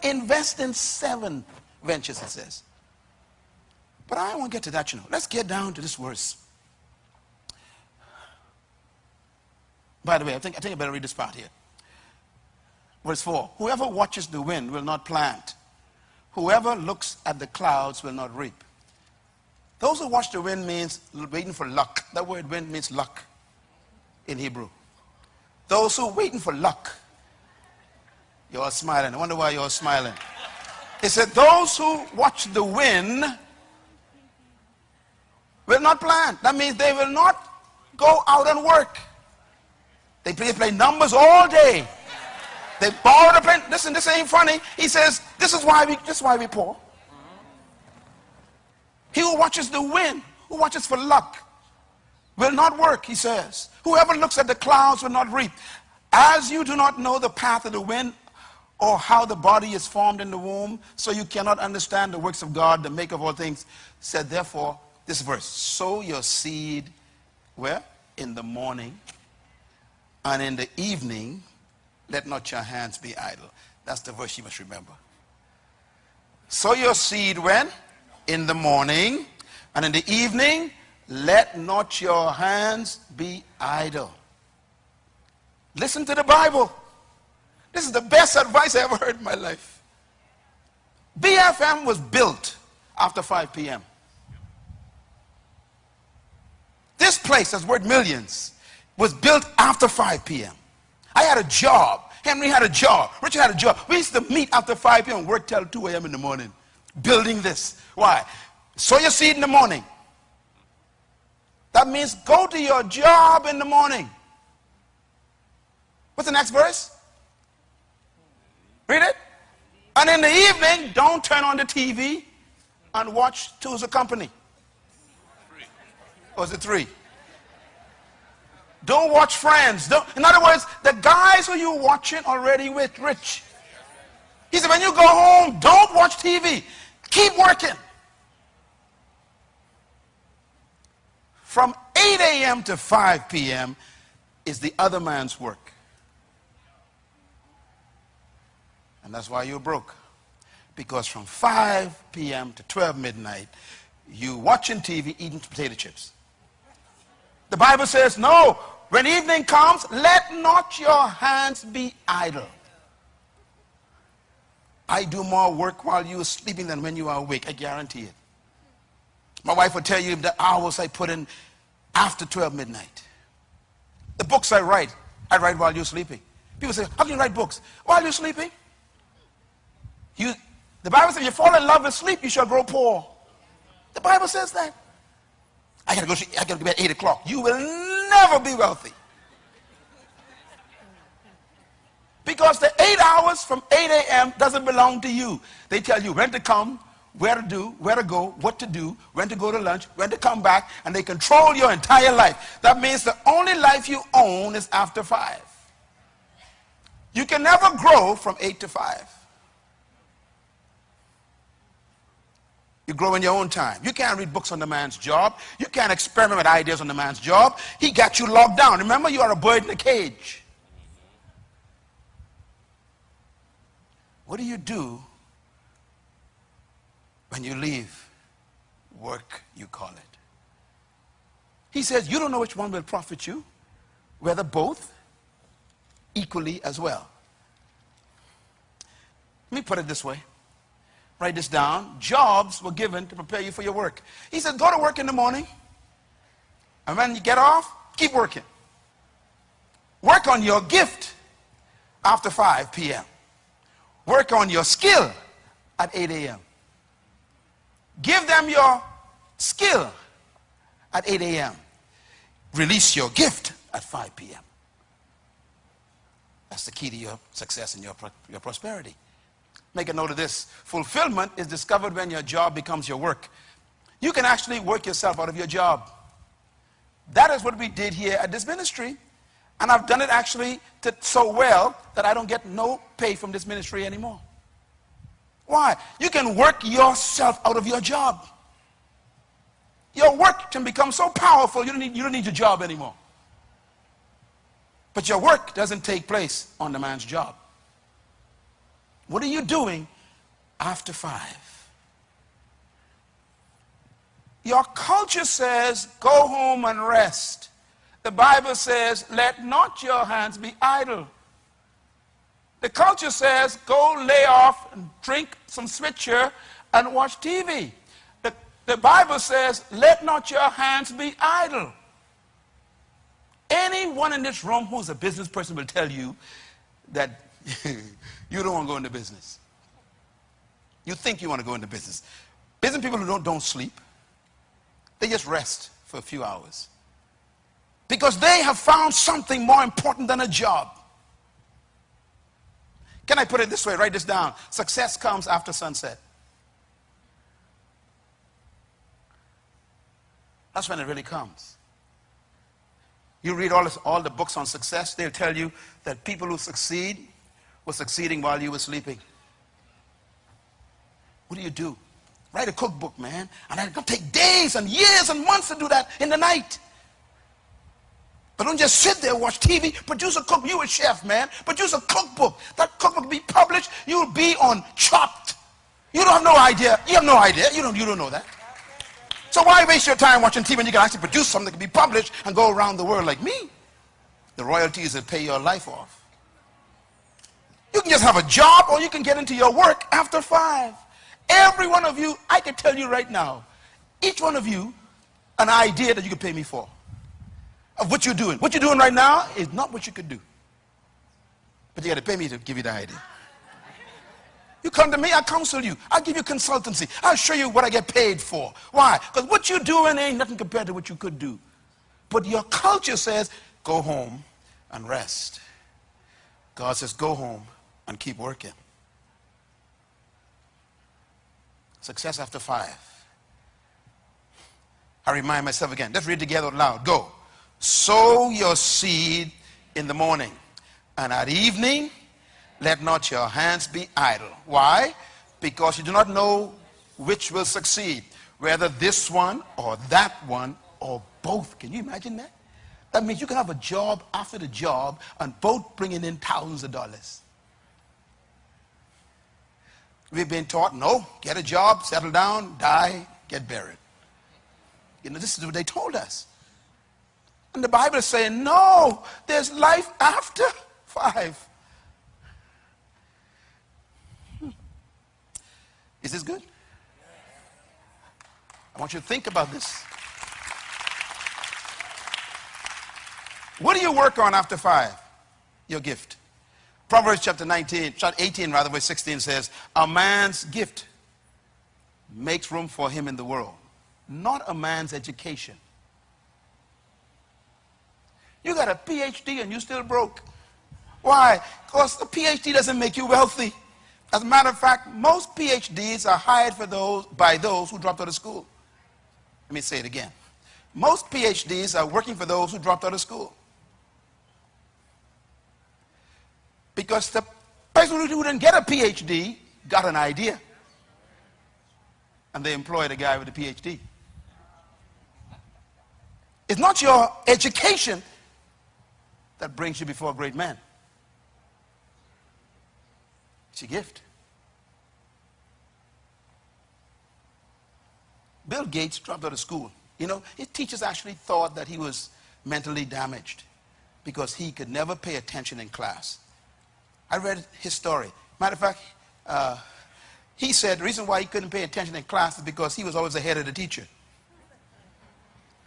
invest in 7 ventures, it says. But I won't get to that, you know. Let's get down to this verse. By the way, I think I better read this part here. Verse 4. Whoever watches the wind will not plant. Whoever looks at the clouds will not reap. Those who watch the wind means waiting for luck. That word wind means luck in Hebrew. Those who are waiting for luck. You're all smiling. I wonder why you're all smiling. It said those who watch the wind will not plant. That means they will not go out and work. They play numbers all day. They borrow the pen. Listen, this ain't funny. He says, this is why we poor. He who watches the wind, who watches for luck, will not work, he says. Whoever looks at the clouds will not reap. As you do not know the path of the wind or how the body is formed in the womb, so you cannot understand the works of God, the maker of all things, said therefore, this verse, sow your seed where? In the morning, and in the evening, let not your hands be idle. That's the verse you must remember. Sow your seed when? In the morning, and in the evening, let not your hands be idle. Listen to the Bible. This is the best advice I ever heard in my life. BFM was built after 5 p.m. This place that's worth millions was built after 5 p.m. I had a job. Henry had a job. Richard had a job. We used to meet after 5 p.m. and work till 2 a.m. in the morning building this. Why? Sow your seed in the morning. That means go to your job in the morning. What's the next verse? Read it. And in the evening, don't turn on the TV and watch Two's a Company. Or is it 3? Don't watch Friends. In other words, the guys who you're watching already with rich. He said, when you go home, don't watch TV. Keep working. From 8 a.m. to 5 p.m. is the other man's work. And that's why you're broke. Because from 5 p.m. to 12 midnight, you watching TV, eating potato chips. The Bible says, no, when evening comes, let not your hands be idle. I do more work while you are sleeping than when you are awake. I guarantee it. My wife would tell you the hours I put in after 12 midnight. The books I write while you're sleeping. People say, how can you write books? While you're sleeping? The Bible says, if you fall in love with sleep, you shall grow poor. The Bible says that. I gotta go to bed at 8 o'clock. You will never be wealthy. Because the 8 hours from 8 a.m. doesn't belong to you. They tell you when to come, where to do, where to go, what to do, when to go to lunch, when to come back, and they control your entire life. That means the only life you own is after 5. You can never grow from 8 to 5. You grow in your own time. You can't read books on the man's job. You can't experiment with ideas on the man's job. He got you locked down. Remember, you are a bird in a cage. What do you do when you leave work, you call it? He says, you don't know which one will profit you, whether both equally as well. Let me put it this way. Write this down. Jobs were given to prepare you for your work. He said, go to work in the morning, and when you get off, keep working. Work on your gift after 5 p.m. Work on your skill at 8 a.m. Give them your skill at 8 a.m. Release your gift at 5 p.m. That's the key to your success and your prosperity. Make a note of this. Fulfillment is discovered when your job becomes your work. You can actually work yourself out of your job. That is what we did here at this ministry. And I've done it actually so well that I don't get no pay from this ministry anymore. Why? You can work yourself out of your job. Your work can become so powerful you don't need your job anymore. But your work doesn't take place on the man's job. What are you doing after 5? Your culture says, go home and rest. The Bible says, let not your hands be idle. The culture says, go lay off and drink some switcher and watch TV. The Bible says, let not your hands be idle. Anyone in this room who's a business person will tell you that you don't want to go into business. You think you want to go into business. Business people who don't sleep, they just rest for a few hours. Because they have found something more important than a job. Can I put it this way? Write this down. Success comes after sunset. That's when it really comes. You read all the books on success, they'll tell you that people who succeed were succeeding while you were sleeping. What do? Write a cookbook, man. And it's going to take days and years and months to do that in the night. But don't just sit there and watch TV. Produce a cookbook. You a chef, man. Produce a cookbook. That cookbook will be published. You'll be on Chopped. You don't have no idea. You have no idea. You don't know that. So why waste your time watching TV when you can actually produce something that can be published and go around the world like me? The royalties that pay your life off. You can just have a job, or you can get into your work after 5. Every one of you, I can tell you right now, each one of you, an idea that you could pay me for. Of what you're doing. What you're doing right now is not what you could do. But you got to pay me to give you the idea. You come to me, I counsel you. I'll give you consultancy. I'll show you what I get paid for. Why? Because what you're doing ain't nothing compared to what you could do. But your culture says, go home and rest. God says, go home and keep working. Success after 5. I remind myself again. Let's read together out loud. Go. Sow your seed in the morning, and at evening, let not your hands be idle. Why? Because you do not know which will succeed, whether this one or that one or both. Can you imagine that? That means you can have a job after the job and both bringing in thousands of dollars. We've been taught, no, get a job, settle down, die, get buried. You know, this is what they told us. And the Bible is saying, no, there's life after 5. Is this good? I want you to think about this. What do you work on after 5? Your gift. Proverbs chapter 18 rather, verse 16 says, a man's gift makes room for him in the world, not a man's education. You got a PhD and you still broke. Why? Because the PhD doesn't make you wealthy. As a matter of fact, most PhDs are hired by those who dropped out of school. Let me say it again. Most PhDs are working for those who dropped out of school. Because the person who didn't get a PhD got an idea. And they employed a guy with a PhD. It's not your education that brings you before a great man. It's your gift. Bill Gates dropped out of school. You know, his teachers actually thought that he was mentally damaged because he could never pay attention in class. I read his story. Matter of fact, he said the reason why he couldn't pay attention in class is because he was always ahead of the teacher.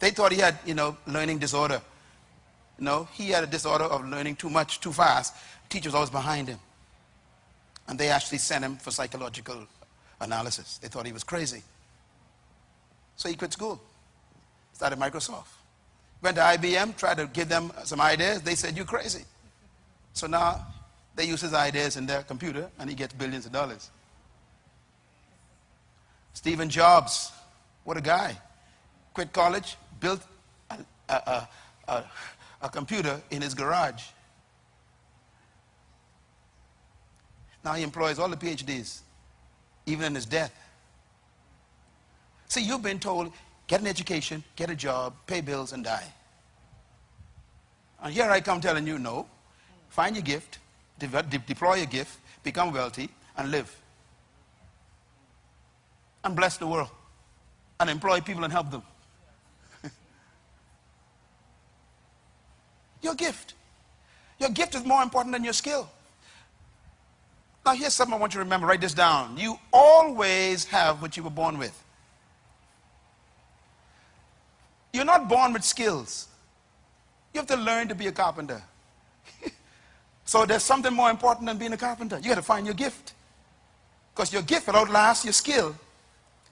They thought he had, learning disorder. No, he had a disorder of learning too much, too fast. Teacher was always behind him. And they actually sent him for psychological analysis. They thought he was crazy. So he quit school. Started Microsoft. Went to IBM, tried to give them some ideas. They said, you're crazy. So now they use his ideas in their computer, and he gets billions of dollars. Stephen Jobs, what a guy. Quit college, built a computer in his garage. Now he employs all the PhDs, even in his death. See, you've been told, get an education, get a job, pay bills, and die. And here I come telling you, no. Find your gift, deploy your gift, become wealthy, and live. And bless the world. And employ people and help them. Your gift. Your gift is more important than your skill. Now here's something I want you to remember. Write this down. You always have what you were born with. You're not born with skills. You have to learn to be a carpenter. So there's something more important than being a carpenter. You got to find your gift. Because your gift will outlast your skill.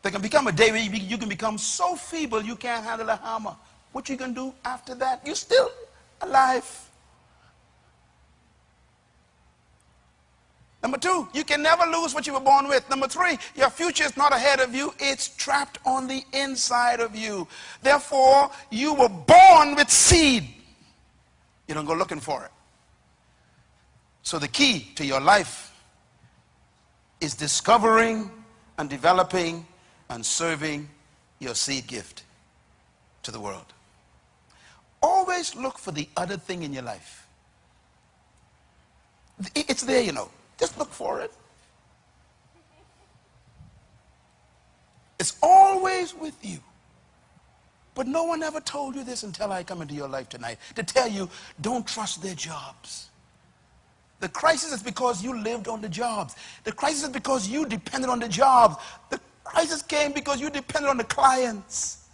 There can become a day where you can become so feeble you can't handle a hammer. What you can do after that? You're still alive. Number 2, you can never lose what you were born with. Number 3, your future is not ahead of you. It's trapped on the inside of you. Therefore, you were born with seed. You don't go looking for it. So the key to your life is discovering and developing and serving your seed gift to the world. Always look for the other thing in your life. It's there, Just look for it. It's always with you. But no one ever told you this until I come into your life tonight, to tell you, don't trust their jobs. The crisis is because you lived on the jobs. The crisis is because you depended on the jobs. The crisis came because you depended on the clients.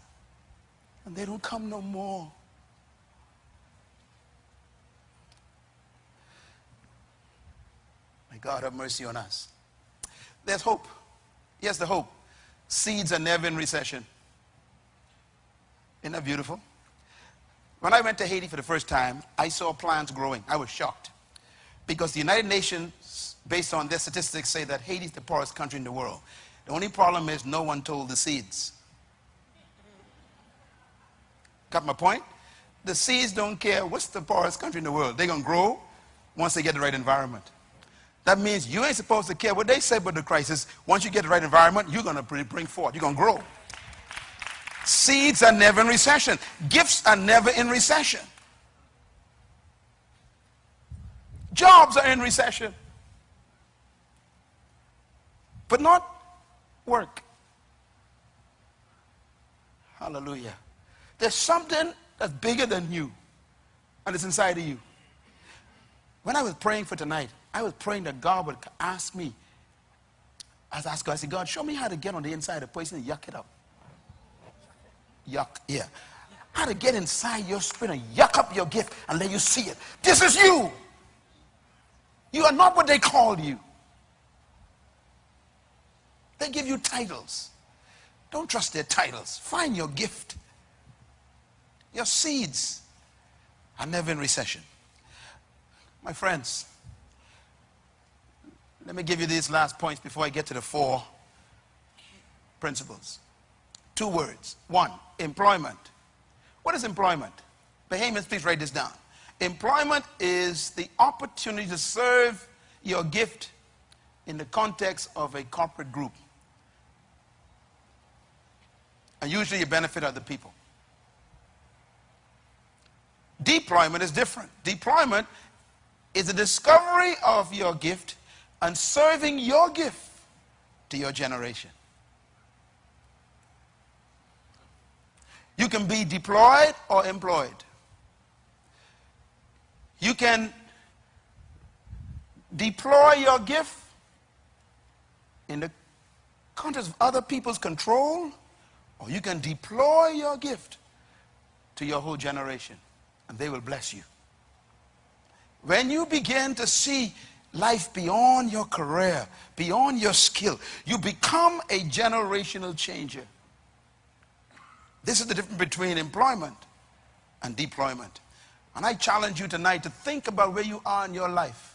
And they don't come no more. May God have mercy on us. There's hope. Yes, the hope. Seeds are never in recession. Isn't that beautiful? When I went to Haiti for the first time, I saw plants growing. I was shocked. Because the United Nations, based on their statistics, say that Haiti is the poorest country in the world. The only problem is no one told the seeds. Got my point? The seeds don't care what's the poorest country in the world. They're going to grow once they get the right environment. That means you ain't supposed to care what they say about the crisis. Once you get the right environment, you're going to bring forth. You're going to grow. Seeds are never in recession. Gifts are never in recession. Jobs are in recession. But not work. Hallelujah. There's something that's bigger than you, and it's inside of you. When I was praying for tonight, I was praying that God would ask me. I asked God, I said, God, show me how to get on the inside of a person and yuck it up. yuck, yeah. How to get inside your spirit and yuck up your gift and let you see it. This is you. You are not what they called you. They give you titles. Don't trust their titles. Find your gift. Your seeds are never in recession. My friends, let me give you these last points before I get to the 4 principles. 2 words. 1, employment. What is employment? Bahamians, please write this down. Employment is the opportunity to serve your gift in the context of a corporate group. And usually you benefit other people. Deployment is different. Deployment is the discovery of your gift and serving your gift to your generation. You can be deployed or employed. You can deploy your gift in the context of other people's control, or you can deploy your gift to your whole generation, and they will bless you. When you begin to see life beyond your career, beyond your skill, you become a generational changer. This is the difference between employment and deployment. And I challenge you tonight to think about where you are in your life,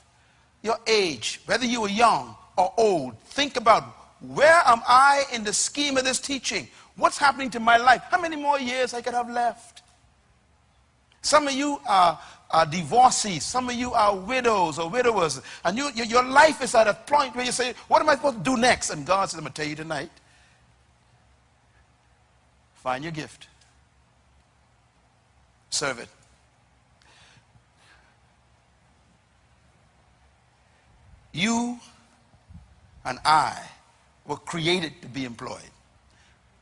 your age, whether you are young or old. Think about, where am I in the scheme of this teaching? What's happening to my life? How many more years I could have left? Some of you are divorcees. Some of you are widows or widowers. And your life is at a point where you say, what am I supposed to do next? And God says, I'm going to tell you tonight. Find your gift. Serve it. You and I were created to be employed.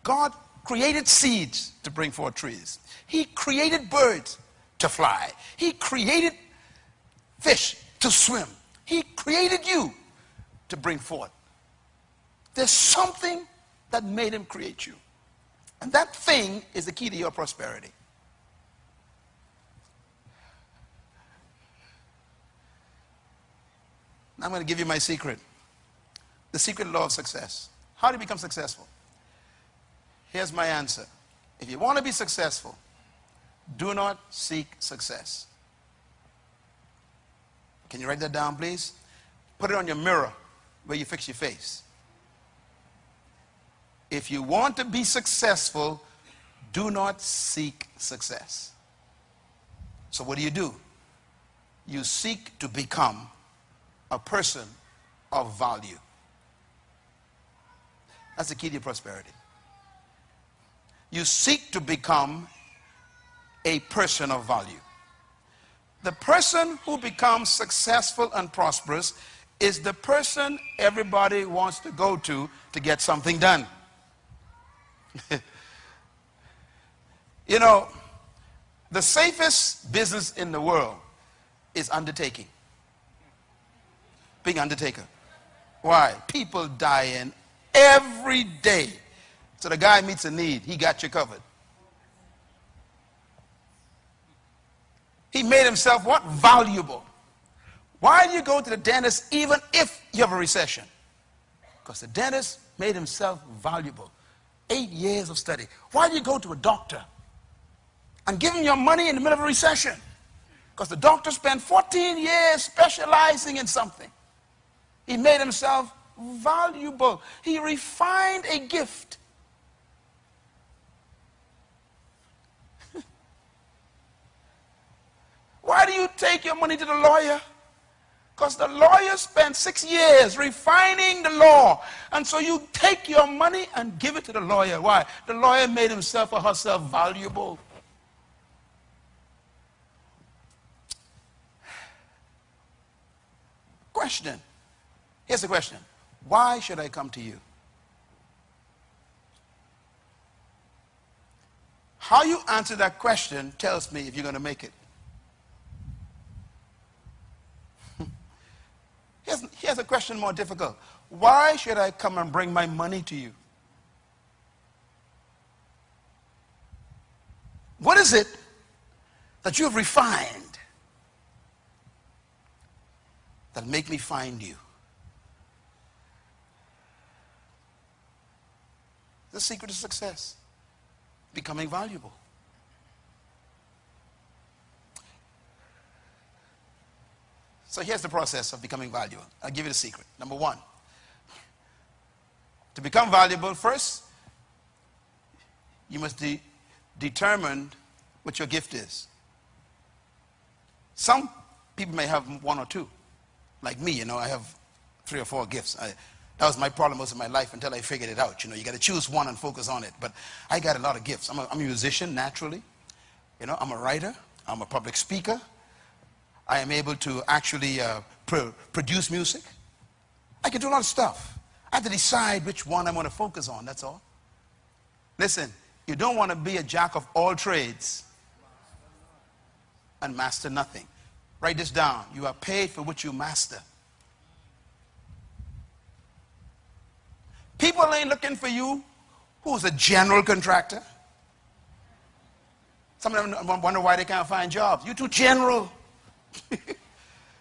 God created seeds to bring forth trees. He created birds to fly. He created fish to swim. He created you to bring forth. There's something that made him create you. And that thing is the key to your prosperity. Now I'm going to give you my secret. The secret law of success. How do you become successful? Here's my answer. If you want to be successful, do not seek success. Can you write that down, please? Put it on your mirror where you fix your face. If you want to be successful, do not seek success. So what do? You seek to become a person of value. That's the key to your prosperity. You seek to become a person of value. The person who becomes successful and prosperous is the person everybody wants to go to get something done. You know, the safest business in the world is undertaking. Being undertaker. Why? People dying every day. So the guy meets a need, he got you covered. He made himself what? Valuable. Why do you go to the dentist even if you have a recession? Because the dentist made himself valuable. 8 years of study. Why do you go to a doctor and give him your money in the middle of a recession? Because the doctor spent 14 years specializing in something. He made himself valuable. He refined a gift. Why do you take your money to the lawyer? Because the lawyer spent 6 years refining the law. And so you take your money and give it to the lawyer. Why? The lawyer made himself or herself valuable. Question. Here's the question. Why should I come to you? How you answer that question tells me if you're going to make it. Here's a question more difficult. Why should I come and bring my money to you? What is it that you have refined that'll make me find you? The secret of success, becoming valuable. So here's the process of becoming valuable. I'll give you the secret. Number one, to become valuable, first, you must determine what your gift is. Some people may have one or two. Like me, I have 3 or 4 gifts. That was my problem most of my life until I figured it out. You got to choose one and focus on it. But I got a lot of gifts. I'm a musician, naturally. I'm a writer. I'm a public speaker. I am able to actually produce music. I can do a lot of stuff. I have to decide which one I'm going to focus on, that's all. Listen, you don't want to be a jack of all trades and master nothing. Write this down. You are paid for what you master. People ain't looking for you who's a general contractor. Some of them wonder why they can't find jobs. You're too general.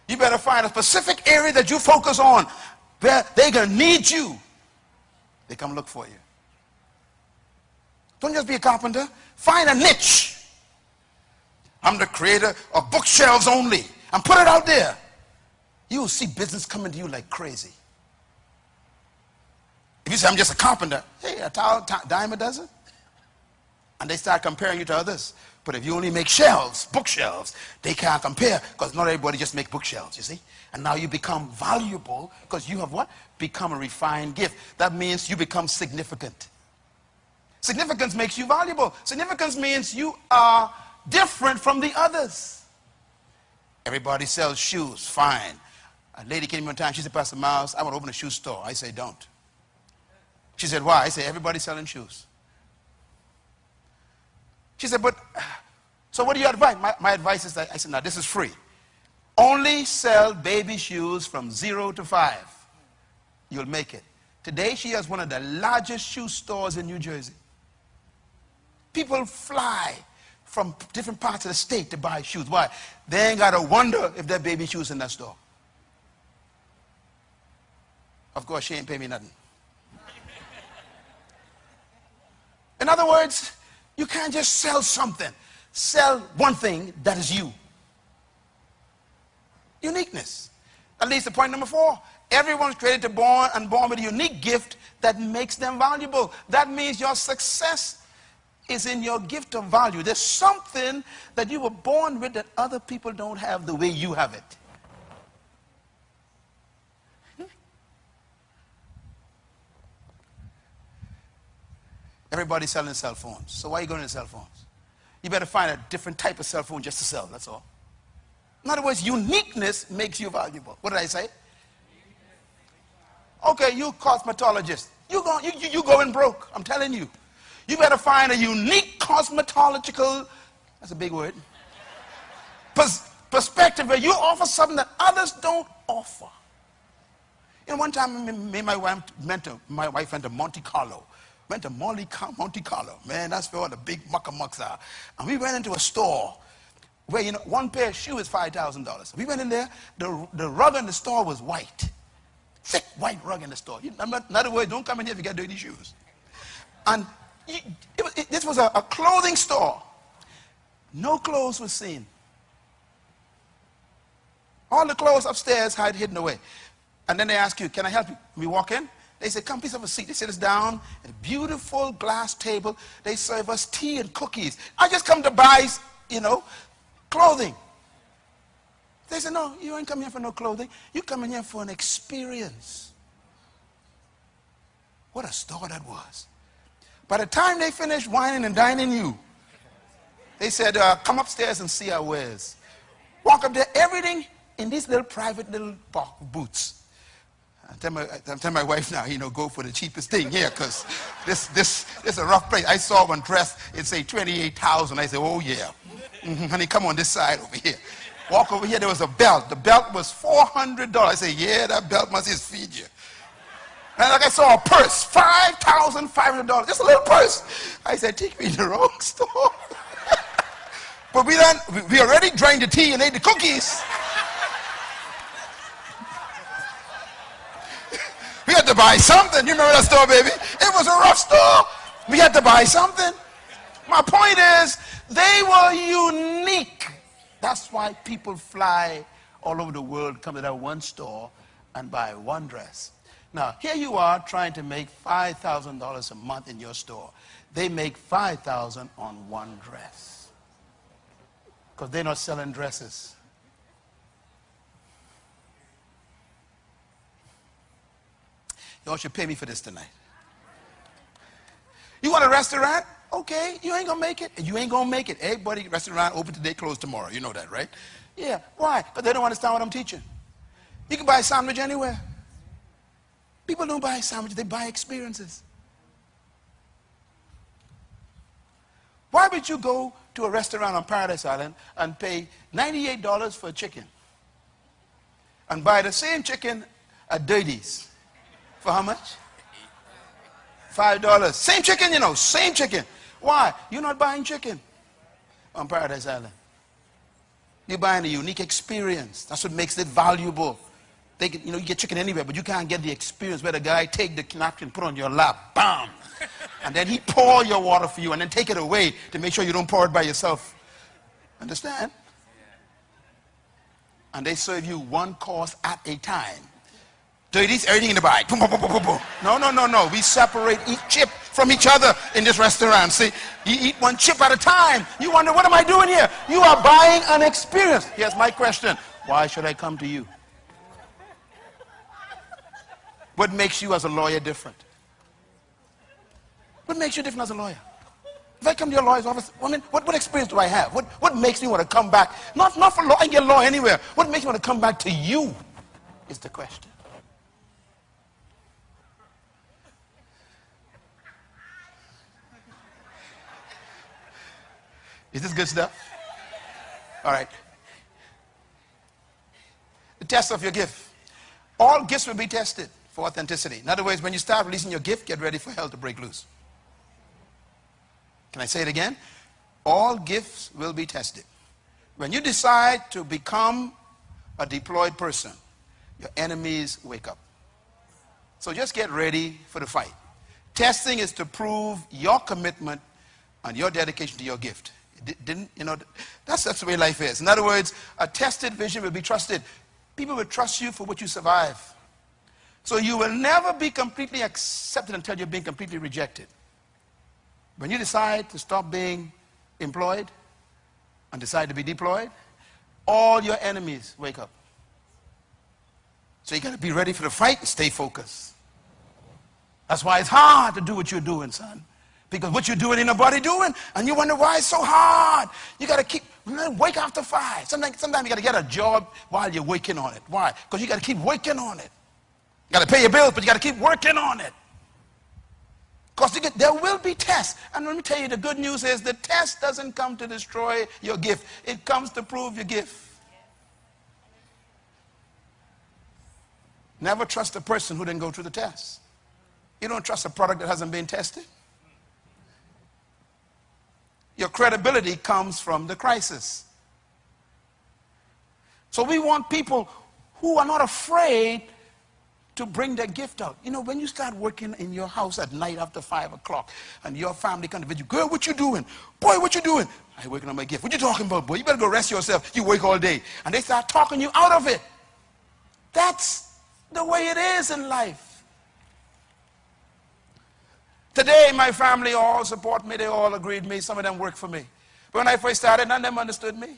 You better find a specific area that you focus on where they're going to need you. They come look for you. Don't just be a carpenter. Find a niche. I'm the creator of bookshelves only. And put it out there. You will see business coming to you like crazy. If you say, I'm just a carpenter, hey, a dime a dozen. And they start comparing you to others. But if you only make shelves, bookshelves, they can't compare because not everybody just make bookshelves, you see. And now you become valuable because you have what? Become a refined gift. That means you become significant. Significance makes you valuable. Significance means you are different from the others. Everybody sells shoes, fine. A lady came one time, she said, Pastor Myles, I want to open a shoe store. I say, don't. She said, why? I say, everybody's selling shoes. She said, but, so what do you advise? My advice is that, I said, now this is free. Only sell baby shoes from 0 to 5. You'll make it. Today she has one of the largest shoe stores in New Jersey. People fly from different parts of the state to buy shoes. Why? They ain't got to wonder if there are baby shoes in that store. Of course, she ain't pay me nothing. In other words, you can't just sell something. Sell one thing that is you. Uniqueness. That leads to point number 4. Everyone's created to born with a unique gift that makes them valuable. That means your success is in your gift of value. There's something that you were born with that other people don't have the way you have it. Everybody's selling cell phones. So why are you going to cell phones? You better find a different type of cell phone just to sell, that's all. In other words, uniqueness makes you valuable. What did I say? Okay, you cosmetologist. You going broke, I'm telling you. You better find a unique cosmetological, that's a big word, perspective where you offer something that others don't offer. One time me and my wife went to Monte Carlo. Went to Monte Carlo. Man, that's where all the big muckamucks are. And we went into a store where, one pair of shoes is $5,000. We went in there, the rug in the store was white. Thick white rug in the store. In other words, don't come in here if you got dirty shoes. And this was a clothing store. No clothes were seen. All the clothes upstairs had hidden away. And then they ask you, can I help you? We walk in. They say, come, please have a seat. They sit us down at a beautiful glass table. They serve us tea and cookies. I just come to buy, clothing. They said, no, you ain't coming here for no clothing. You coming here for an experience. What a store that was. By the time they finished whining and dining you, they said, come upstairs and see our wares. Walk up there, everything in these little private little booths. I tell my wife now, go for the cheapest thing here, because this is a rough place. I saw one dress, it say $28,000. I said, oh yeah. Honey, come on this side over here. Walk over here, there was a belt. The belt was $400. I said, yeah, that belt must just feed you. And like I saw a purse, $5,500. Just a little purse. I said, take me in the wrong store. But we already drank the tea and ate the cookies. We had to buy something. You remember that store, baby? It was a rough store. We had to buy something. My point is, they were unique. That's why people fly all over the world, come to that one store and buy one dress. Now, here you are trying to make $5,000 a month in your store. They make $5,000 on one dress. Because they're not selling dresses. Y'all should pay me for this tonight. You want a restaurant? Okay, you ain't gonna make it. You ain't gonna make it. Everybody, restaurant open today, closed tomorrow. You know that, right? Yeah, why? Because they don't understand what I'm teaching. You can buy a sandwich anywhere. People don't buy sandwiches, they buy experiences. Why would you go to a restaurant on Paradise Island and pay $98 for a chicken and buy the same chicken at Dirty's? For how much? $5. Same chicken, you know, same chicken. Why? You're not buying chicken on Paradise Island. You're buying a unique experience. That's what makes it valuable. You get chicken anywhere, but you can't get the experience where the guy take the napkin, put on your lap, bam, and then he pour your water for you and then take it away to make sure you don't pour it by yourself. Understand? And they serve you one course at a time. Dirty's everything in the bag. Boom, boom, boom, boom, boom. No. We separate each chip from each other in this restaurant. See, you eat one chip at a time. You wonder, what am I doing here? You are buying an experience. Here's my question. Why should I come to you? What makes you as a lawyer different? What makes you different as a lawyer? If I come to your lawyer's office, what experience do I have? What makes me want to come back? Not for law, I can get law anywhere. What makes me want to come back to you is the question. Is this good stuff? All right. The test of your gift. All gifts will be tested for authenticity. In other words, when you start releasing your gift, get ready for hell to break loose. Can I say it again? All gifts will be tested. When you decide to become a deployed person, your enemies wake up. So just get ready for the fight. Testing is to prove your commitment and your dedication to your gift. That's the way life is. In other words, a tested vision will be trusted. People will trust you for what you survive. So you will never be completely accepted until you're being completely rejected. When you decide to stop being employed and decide to be deployed, all your enemies wake up. So you got to be ready for the fight and stay focused. That's why it's hard to do what you're doing, son. Because what you're doing ain't nobody doing, and you wonder why it's so hard. You got to wake after 5. Sometimes you got to get a job while you're working on it. Why? Because you got to keep working on it. You got to pay your bills, but you got to keep working on it. Because there will be tests. And let me tell you, the good news is the test doesn't come to destroy your gift. It comes to prove your gift. Never trust a person who didn't go through the test. You don't trust a product that hasn't been tested. Your credibility comes from the crisis. So we want people who are not afraid to bring their gift out. You know, when you start working in your house at night after 5 o'clock and your family comes to visit you, girl, what you doing? Boy, what you doing? I'm working on my gift. What you talking about, boy? You better go rest yourself. You work all day. And they start talking you out of it. That's the way it is in life. Today, my family all support me. They all agreed with me. Some of them work for me. But when I first started, none of them understood me.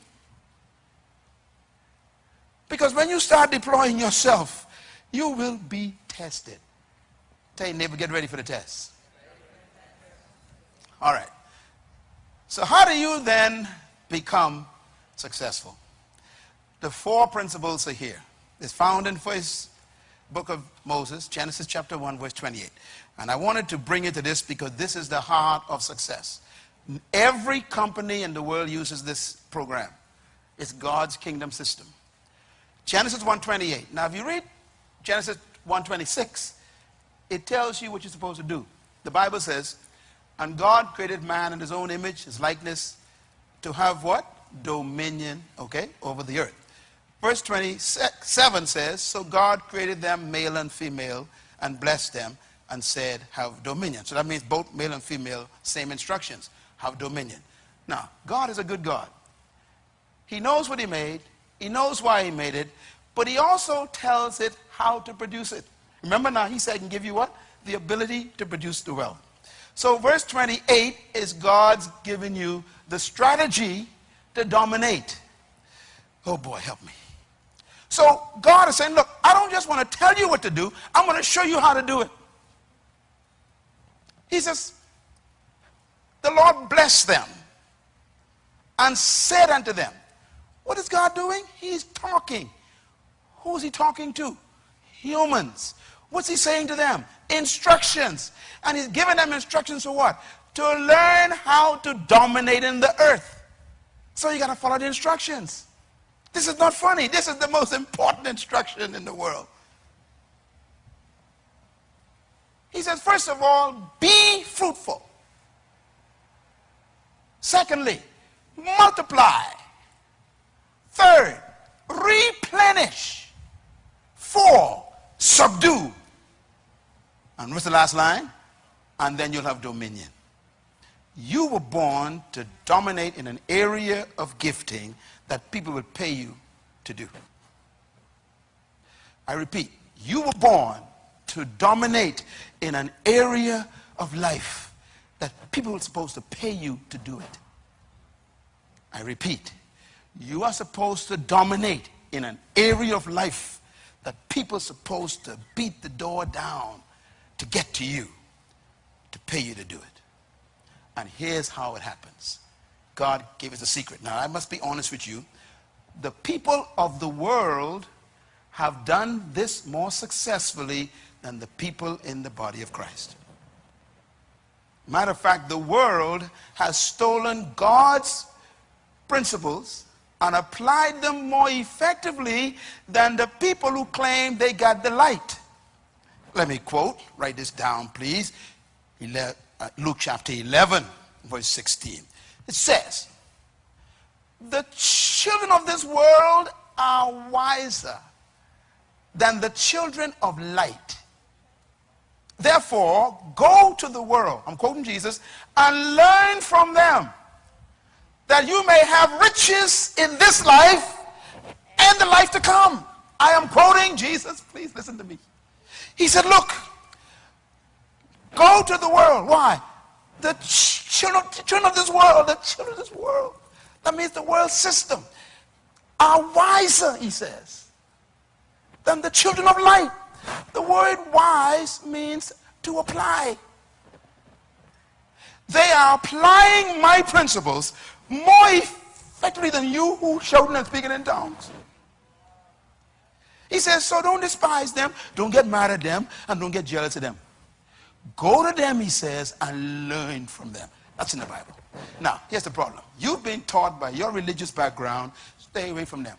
Because when you start deploying yourself, you will be tested. Tell your neighbor, get ready for the test. All right. So how do you then become successful? The 4 principles are here. It's found in first book of Moses, Genesis chapter 1, verse 28. And I wanted to bring you to this because this is the heart of success. Every company in the world uses this program. It's God's kingdom system. Genesis 1:28. Now, if you read Genesis 1:26, it tells you what you're supposed to do. The Bible says, and God created man in his own image, his likeness, to have what? dominion, okay, over the earth. Verse 27 says, so God created them male and female and blessed them and said, have dominion. So that means both male and female, same instructions, have dominion. Now, God is a good God. He knows what he made. He knows why he made it. But he also tells it how to produce it. Remember now, he said, I can give you what? The ability to produce the wealth. So verse 28 is God's giving you the strategy to dominate. Oh boy, help me. So God is saying, look, I don't just want to tell you what to do. I'm going to show you how to do it. He says, the Lord blessed them and said unto them. What is God doing? He's talking. Who is he talking to? Humans. What's he saying to them? Instructions. And he's giving them instructions for what? To learn how to dominate in the earth. So you got to follow the instructions. This is not funny. This is the most important instruction in the world. He says, first of all, be fruitful. Secondly, multiply. Third, replenish. 4, subdue. And what's the last line? And then you'll have dominion. You were born to dominate in an area of gifting that people will pay you to do. I repeat, you were born to dominate in an area of life that people are supposed to pay you to do it. I repeat, you are supposed to dominate in an area of life that people are supposed to beat the door down to get to you, to pay you to do it. And here's how it happens. God gave us a secret. Now, I must be honest with you. The people of the world have done this more successfully than the people in the body of Christ. Matter of fact, the world has stolen God's principles and applied them more effectively than the people who claim they got the light. Let me quote, write this down, please. Luke chapter 11, verse 16. It says, the children of this world are wiser than the children of light. Therefore, go to the world, I'm quoting Jesus, and learn from them, that you may have riches in this life and the life to come. I am quoting Jesus. Please listen to me. He said, look, go to the world. Why? The children of this world, the children of this world, that means the world system, are wiser, he says, than the children of light. The word wise means to apply. They are applying my principles more effectively than you who shouting and speaking in tongues. He says, so don't despise them, don't get mad at them, and don't get jealous of them. Go to them, he says, and learn from them. That's in the Bible. Now, here's the problem. You've been taught by your religious background, stay away from them.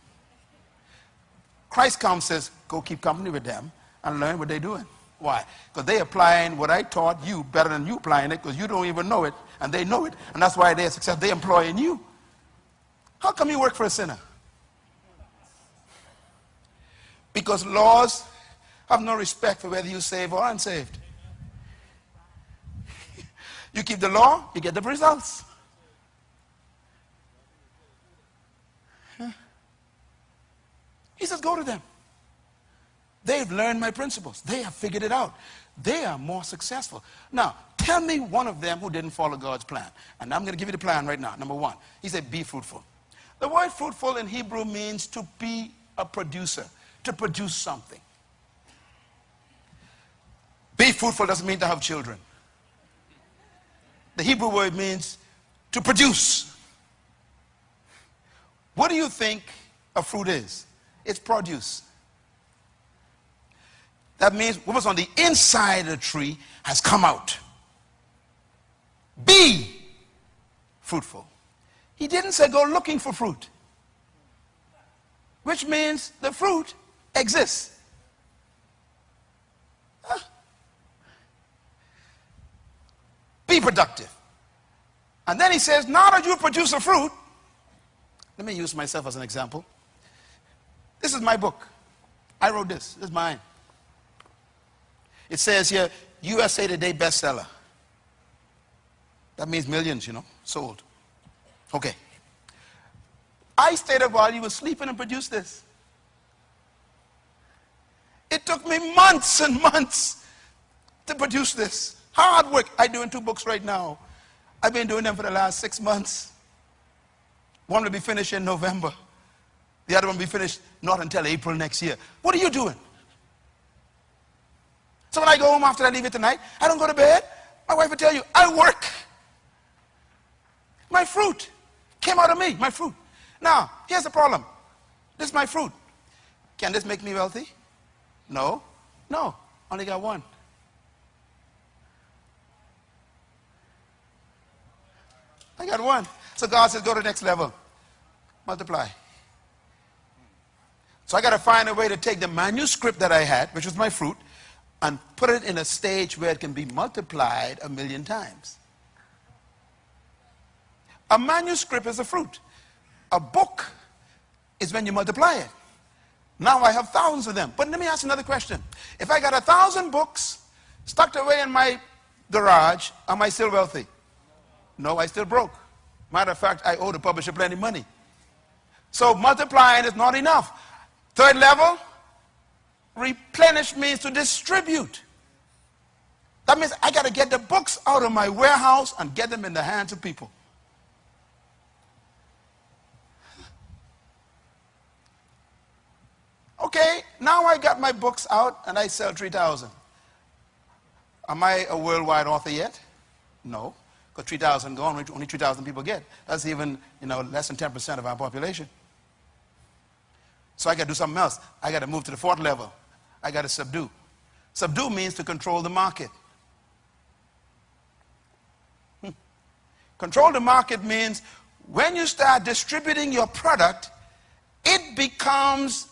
Christ comes and says, go keep company with them and learn what they're doing. Why? Because they're applying what I taught you better than you applying it, because you don't even know it, and they know it, and that's why they're successful. They're employing you. How come you work for a sinner? Because laws have no respect for whether you're saved or unsaved. You keep the law, you get the results. He says, go to them. They've learned my principles. They have figured it out. They are more successful. Now, tell me one of them who didn't follow God's plan. And I'm going to give you the plan right now. Number 1, he said, be fruitful. The word fruitful in Hebrew means to be a producer, to produce something. Be fruitful doesn't mean to have children. The Hebrew word means to produce. What do you think a fruit is? It's produce. That means what was on the inside of the tree has come out. Be fruitful. He didn't say go looking for fruit, which means the fruit exists. Be productive. And then he says, now that you produce a fruit, Let me use myself as an example. This is my book. I wrote this. This is mine. It says here, USA Today bestseller. That means millions, you know, sold. Okay. I stayed up while you were sleeping and produced this. It took me months and months to produce this. Hard work. I'm doing 2 books right now. I've been doing them for the last 6 months. One will be finished in November. The other one will be finished not until April next year. What are you doing? So when I go home after I leave it tonight, I don't go to bed. My wife will tell you, I work. My fruit came out of me, my fruit. Now, here's the problem. This is my fruit. Can this make me wealthy? No. No. Only got one. I got one. So God says, go to the next level. Multiply. So I got to find a way to take the manuscript that I had, which was my fruit, and put it in a stage where it can be multiplied 1,000,000 times. A manuscript is a fruit. A book is when you multiply it. Now I have thousands of them. But let me ask another question. If I got 1,000 books stuck away in my garage, am I still wealthy? No, I still broke. Matter of fact, I owe the publisher plenty of money. So multiplying is not enough. Third level, replenish means to distribute. That means I got to get the books out of my warehouse and get them in the hands of people. Okay, now I got my books out and I sell 3,000. Am I a worldwide author yet? No, because 3,000 gone, only 3,000 people get. That's even, less than 10% of our population. So I got to do something else. I got to move to the 4th level. I got to subdue. Subdue means to control the market. Control the market means when you start distributing your product, it becomes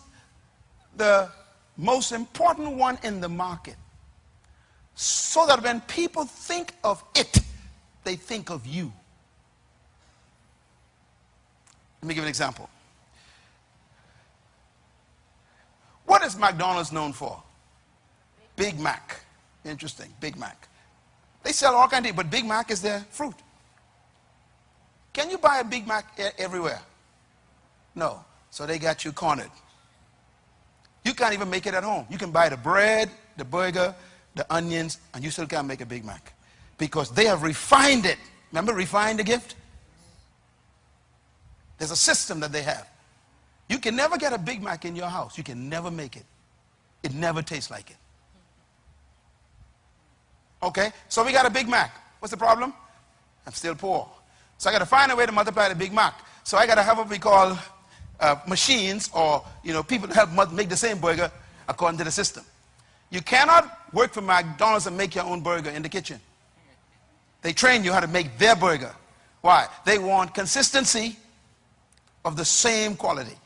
the most important one in the market. So that when people think of it, they think of you. Let me give an example. What is McDonald's known for? Big Mac. Interesting, Big Mac. They sell all kinds of things, but Big Mac is their fruit. Can you buy a Big Mac everywhere? No. So they got you cornered. You can't even make it at home. You can buy the bread, the burger, the onions, and you still can't make a Big Mac. Because they have refined it. Remember, refine the gift? There's a system that they have. You can never get a Big Mac in your house. You can never make it. It never tastes like it. Okay, so we got a Big Mac. What's the problem? I'm still poor. So I got to find a way to multiply the Big Mac. So I got to have what we call machines or people to help make the same burger according to the system. You cannot work for McDonald's and make your own burger in the kitchen. They train you how to make their burger. Why? They want consistency of the same quality.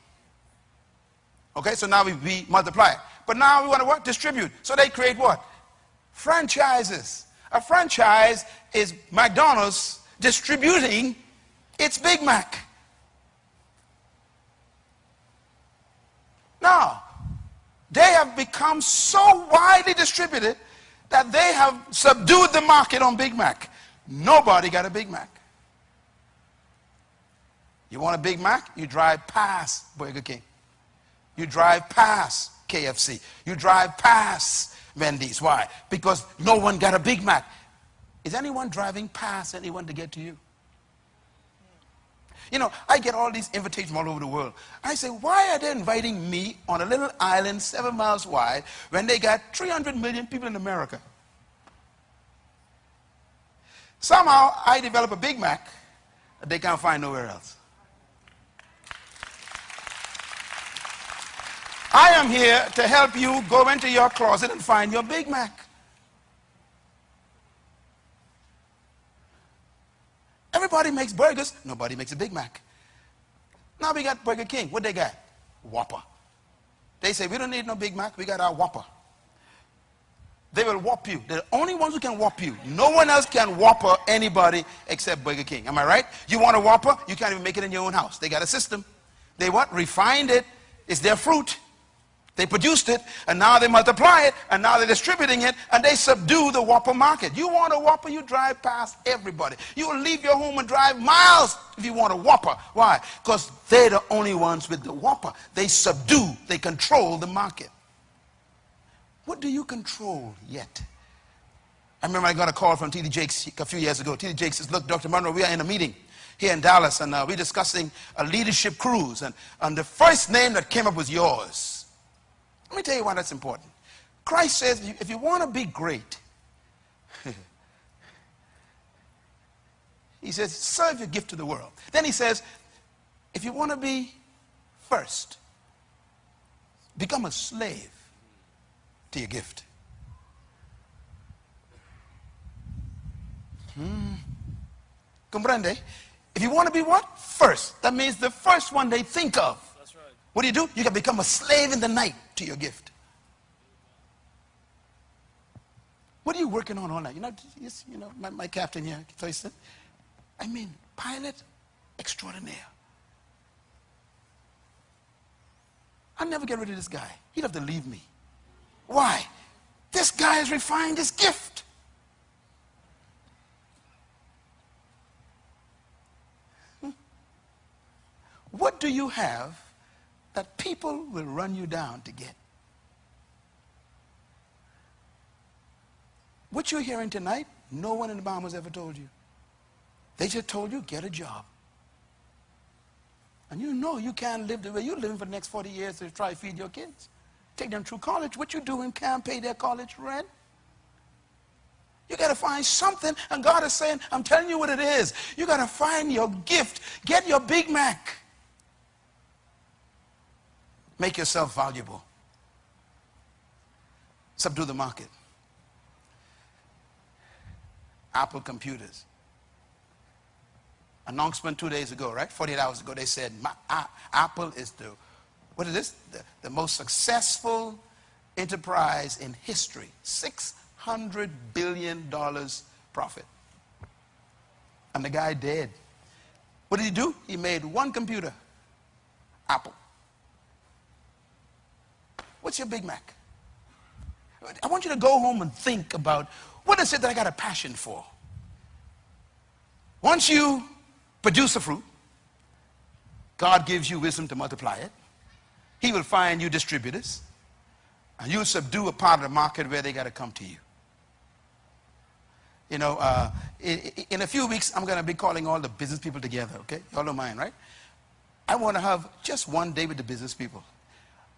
Okay, so now we multiply it. But now we want to what? Distribute. So they create what? Franchises. A franchise is McDonald's distributing its Big Mac. Now, they have become so widely distributed that they have subdued the market on Big Mac. Nobody got a Big Mac. You want a Big Mac? You drive past Burger King. You drive past KFC. You drive past Wendy's. Why? Because no one got a Big Mac. Is anyone driving past anyone to get to you? I get all these invitations all over the world. I say, why are they inviting me on a little island 7 miles wide when they got 300 million people in America? Somehow I develop a Big Mac that they can't find nowhere else. I am here to help you go into your closet and find your Big Mac. Everybody makes burgers. Nobody makes a Big Mac. Now we got Burger King. What they got? Whopper. They say, we don't need no Big Mac. We got our Whopper. They will whop you. They're the only ones who can whop you. No one else can whopper anybody except Burger King. Am I right? You want a whopper? You can't even make it in your own house. They got a system. They what? Refined it. It's their fruit. They produced it, and now they multiply it, and now they're distributing it, and they subdue the whopper market. You want a whopper, you drive past everybody. You will leave your home and drive miles if you want a whopper. Why? Because they're the only ones with the whopper. They subdue, they control the market. What do you control yet? I remember I got a call from T.D. Jakes a few years ago. T.D. Jakes says, look, Dr. Munroe, we are in a meeting here in Dallas, and we're discussing a leadership cruise, and the first name that came up was yours. Let me tell you why that's important. Christ says, if you want to be great, he says, serve your gift to the world. Then he says, if you want to be first, become a slave to your gift. Comprende? If you want to be what? First. That means the first one they think of. That's right. What do? You can become a slave in the night to your gift. What are you working on all night? My captain here, Thurston. I mean, pilot extraordinaire. I'll never get rid of this guy. He'd have to leave me. Why? This guy has refined his gift. What do you have that people will run you down to get? What you're hearing tonight, no one in the Bahamas ever told you. They just told you, get a job. And you know you can't live the way you're living for the next 40 years to try to feed your kids. Take them through college. What you doing can't pay their college rent. You got to find something, and God is saying, I'm telling you what it is. You got to find your gift. Get your Big Mac. Make yourself valuable. Subdue the market. Apple computers. Announcement 2 days ago, right? 48 hours ago, they said Apple is the most successful enterprise in history. $600 billion profit. And the guy dead. What did he do? He made one computer. Apple. What's your Big Mac? I want you to go home and think about, what is it that I got a passion for? Once you produce a fruit, God gives you wisdom to multiply it. He will find you distributors, and you'll subdue a part of the market where they got to come to you. You know, in a few weeks, I'm going to be calling all the business people together, okay? Y'all don't mind, right? I want to have just one day with the business people.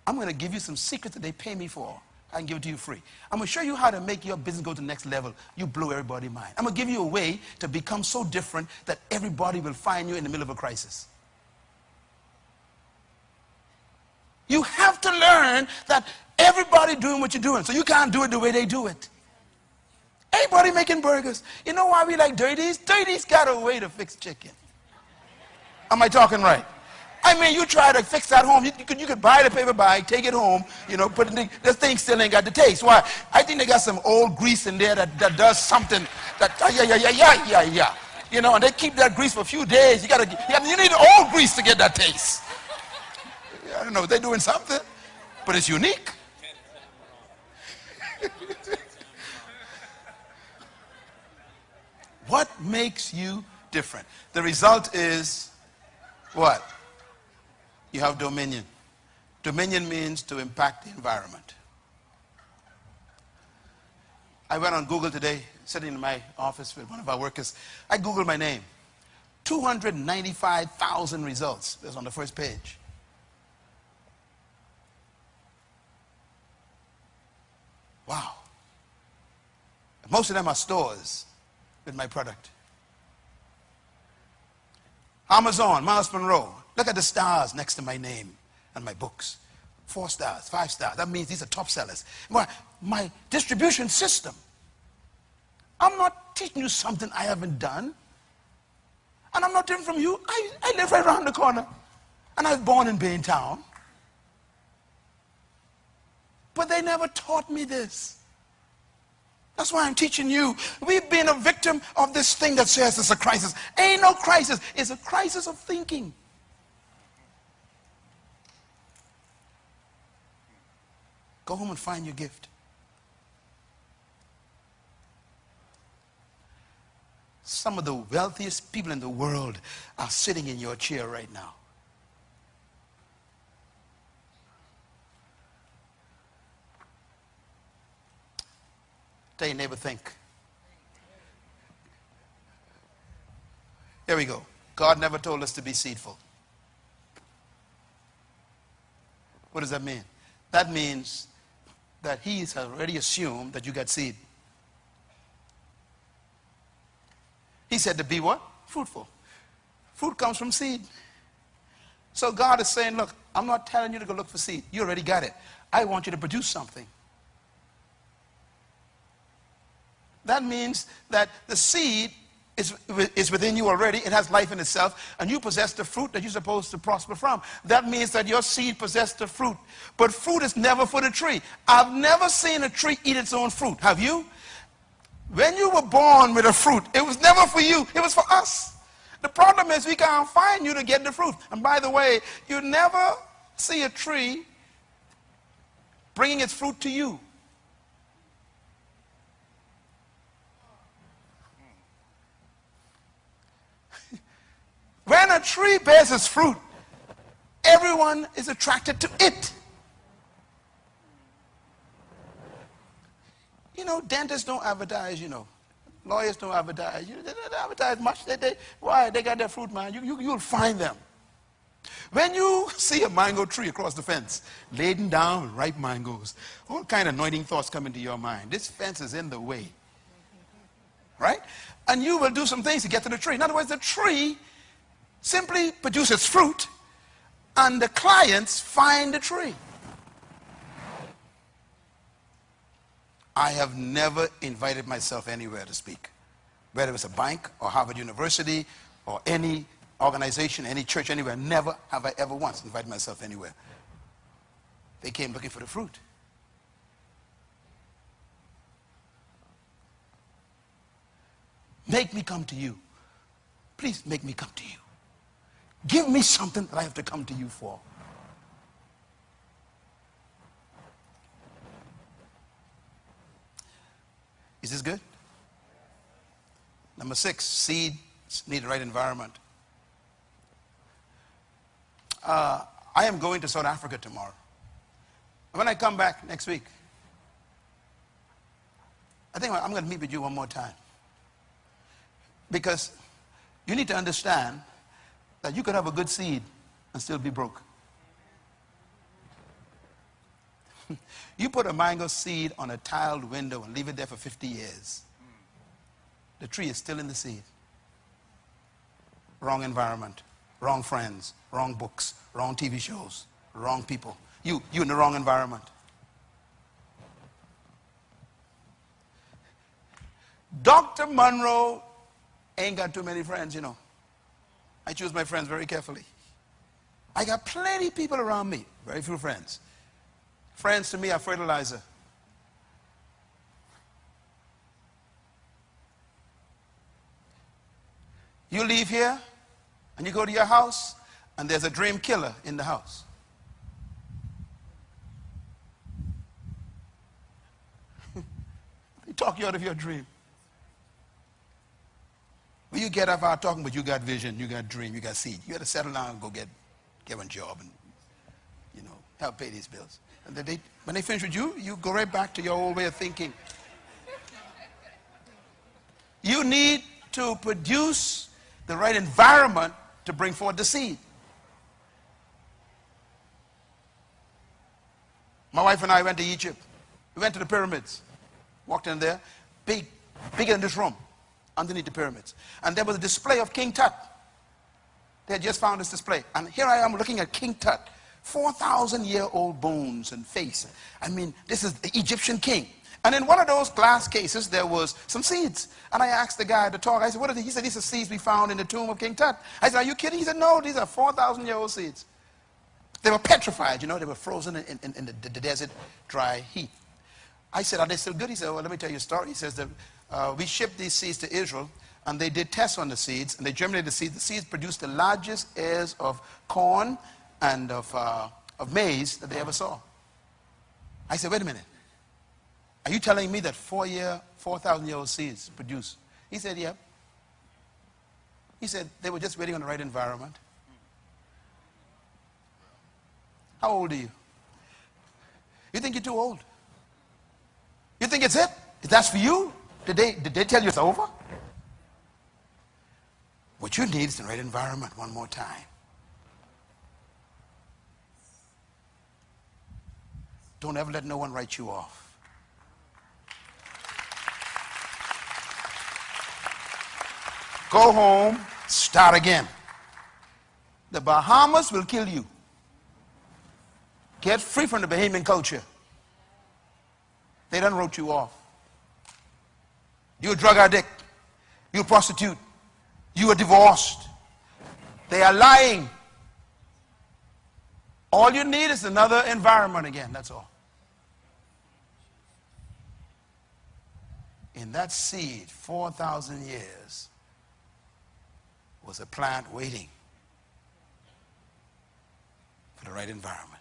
I'm going to give you some secrets that they pay me for. I can give it to you free. I'm going to show you how to make your business go to the next level. You blow everybody's mind. I'm going to give you a way to become so different that everybody will find you in the middle of a crisis. You have to learn that everybody doing what you're doing, so you can't do it the way they do it. Everybody making burgers. You know why we like Dirty's? Dirty's got a way to fix chicken. Am I talking right? I mean, you try to fix that home. You could buy the paper bag, take it home, you know, put it in. This thing still ain't got the taste. Why? I think they got some old grease in there that does something that, yeah. You know, and they keep that grease for a few days. You need old grease to get that taste. I don't know, they're doing something, but it's unique. What makes you different? The result is what? You have dominion. Dominion means to impact the environment. I went on Google today, sitting in my office with one of our workers. I Googled my name. 295,000 results. It was on the first page. Wow. Most of them are stores with my product. Amazon, Myles Munroe. Look at the stars next to my name and my books. 4 stars, 5 stars. That means these are top sellers. My distribution system. I'm not teaching you something I haven't done. And I'm not different from you. I live right around the corner. And I was born in Baintown. But they never taught me this. That's why I'm teaching you. We've been a victim of this thing that says it's a crisis. Ain't no crisis. It's a crisis of thinking. Go home and find your gift. Some of the wealthiest people in the world are sitting in your chair right now. Tell your neighbor, think. Here we go. God never told us to be seedful. What does that mean? That means that he's already assumed that you got seed. He said to be what? Fruitful. Fruit comes from seed. So God is saying, look, I'm not telling you to go look for seed. You already got it. I want you to produce something. That means that the seed is within you already. It has life in itself, and you possess the fruit that you're supposed to prosper from. That means that your seed possesses the fruit. But fruit is never for the tree. I've never seen a tree eat its own fruit. Have you? When you were born with a fruit, it was never for you. It was for us. The problem is we can't find you to get the fruit. And by the way, you never see a tree bringing its fruit to you. When a tree bears its fruit, everyone is attracted to it. You know, dentists don't advertise, you know. Lawyers don't advertise. They don't advertise much. Why? They got their fruit, man. You'll find them. When you see a mango tree across the fence, laden down with ripe mangoes, all kind of anointing thoughts come into your mind. This fence is in the way. Right? And you will do some things to get to the tree. In other words, the tree simply produces fruit, and the clients find the tree. I have never invited myself anywhere to speak, whether it's a bank or Harvard University or any organization, any church, anywhere. Never have I ever once invited myself anywhere. They came looking for the fruit. Make me come to you. Please make me come to you. Give me something that I have to come to you for. Is this good? Number 6, seeds need the right environment. I am going to South Africa tomorrow. When I come back next week, I think I'm going to meet with you one more time. Because you need to understand that you could have a good seed and still be broke. You put a mango seed on a tiled window and leave it there for 50 years. The tree is still in the seed. Wrong environment, wrong friends, wrong books, wrong TV shows, wrong people. You in the wrong environment. Dr. Munroe ain't got too many friends, you know. I choose my friends very carefully. I got plenty of people around me, very few friends. Friends to me are fertilizer. You leave here and you go to your house and there's a dream killer in the house. They talk you out of your dream. Well, you get up out talking, but you got vision, you got dream, you got seed. You got to settle down and go get one job and, you know, help pay these bills. And when they finish with you, you go right back to your old way of thinking. You need to produce the right environment to bring forth the seed. My wife and I went to Egypt. We went to the pyramids. Walked in there, bigger than this room, underneath the pyramids. And there was a display of King Tut. They had just found this display. And here I am looking at King Tut. 4,000-year-old bones and face. I mean, this is the Egyptian king. And in one of those glass cases, there was some seeds. And I asked the guy at the talk, I said, what are these? He said, these are seeds we found in the tomb of King Tut. I said, are you kidding? He said, no, these are 4,000-year-old seeds. They were petrified, you know, they were frozen in the desert, dry heat. I said, are they still good? He said, well, let me tell you a story. He says that we shipped these seeds to Israel, and they did tests on the seeds, and they germinated the seeds. The seeds produced the largest ears of corn and of maize that they ever saw. I said, wait a minute. Are you telling me that 4,000-year-old seeds produce? He said, yeah. He said, they were just waiting on the right environment. How old are you? You think you're too old? You think it's it? That's for you? Did they tell you it's over? What you need is the right environment one more time. Don't ever let no one write you off. Go home, start again. The Bahamas will kill you. Get free from the Bahamian culture. They done wrote you off. You're a drug addict. You're a prostitute. You are divorced. They are lying. All you need is another environment again, that's all. In that seed, 4,000 years, was a plant waiting for the right environment.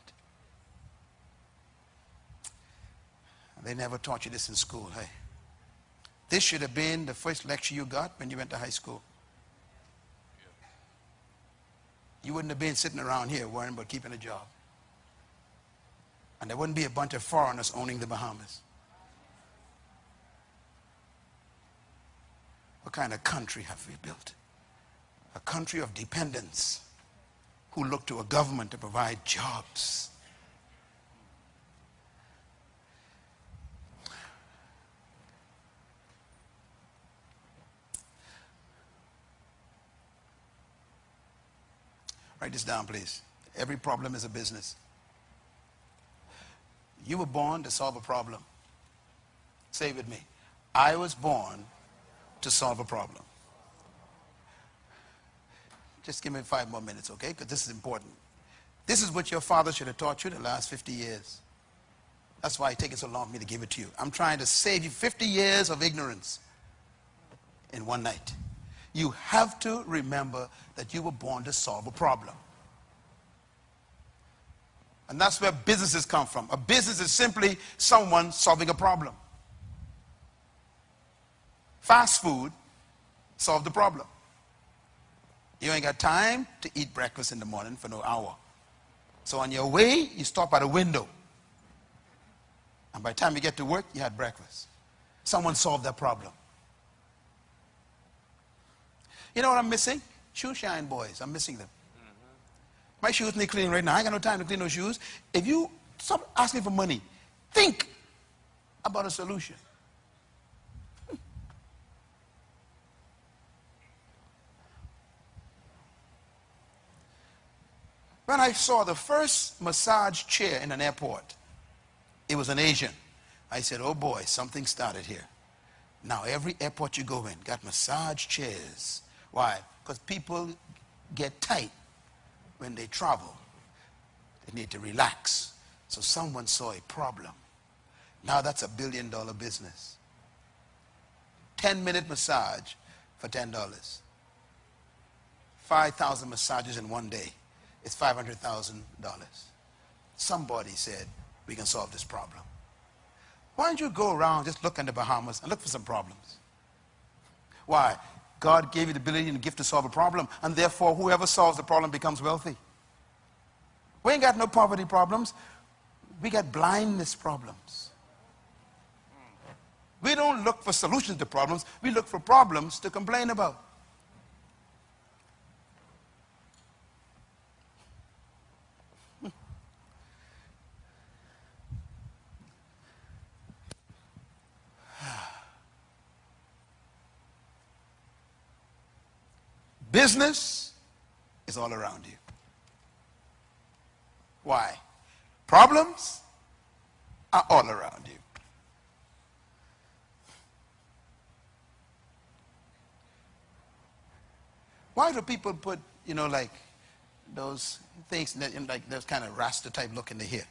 They never taught you this in school, hey. This should have been the first lecture you got when you went to high school. You wouldn't have been sitting around here worrying about keeping a job. And there wouldn't be a bunch of foreigners owning the Bahamas. What kind of country have we built? A country of dependents who look to a government to provide jobs. Write this down, please. Every problem is a business. You were born to solve a problem. Say it with me. I was born to solve a problem. Just give me 5 more minutes, okay? Because this is important. This is what your father should have taught you the last 50 years. That's why it's taking so long for me to give it to you. I'm trying to save you 50 years of ignorance in one night. You have to remember that you were born to solve a problem. And that's where businesses come from. A business is simply someone solving a problem. Fast food solved the problem. You ain't got time to eat breakfast in the morning for no hour. So on your way, you stop at a window. And by the time you get to work, you had breakfast. Someone solved that problem. You know what I'm missing? Shoe shine boys. I'm missing them. My shoes need cleaning right now. I ain't got no time to clean those shoes. If you stop asking for money, think about a solution. When I saw the first massage chair in an airport, it was an Asian. I said, oh boy, something started here. Now every airport you go in got massage chairs. Why? Because people get tight when they travel. They need to relax. So someone saw a problem. Now that's $1 billion business. 10-minute massage for $10. 5,000 massages in one day. It's $500,000. Somebody said, we can solve this problem. Why don't you go around, just look in the Bahamas and look for some problems? Why? God gave you the ability and the gift to solve a problem, and therefore whoever solves the problem becomes wealthy. We ain't got no poverty problems. We got blindness problems. We don't look for solutions to problems. We look for problems to complain about. Business is all around you. Why? Problems are all around you. Why do people put, like those things, like those kind of Rasta type look in the hair?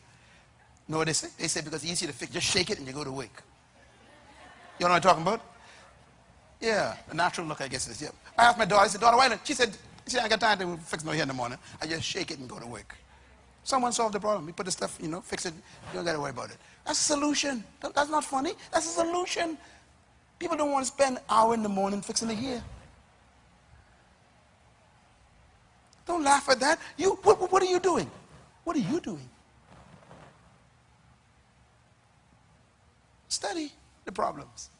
You know what they say? They say because it's easy to fix. Just shake it and you go to work. You know what I'm talking about? Yeah, the natural look, I guess, is, yeah. I asked my daughter, I said, daughter, why not? She said, I got time to fix no hair in the morning. I just shake it and go to work. Someone solved the problem. We put the stuff, fix it. You don't got to worry about it. That's a solution. That's not funny. That's a solution. People don't want to spend an hour in the morning fixing the hair. Don't laugh at that. What are you doing? What are you doing? Study the problems.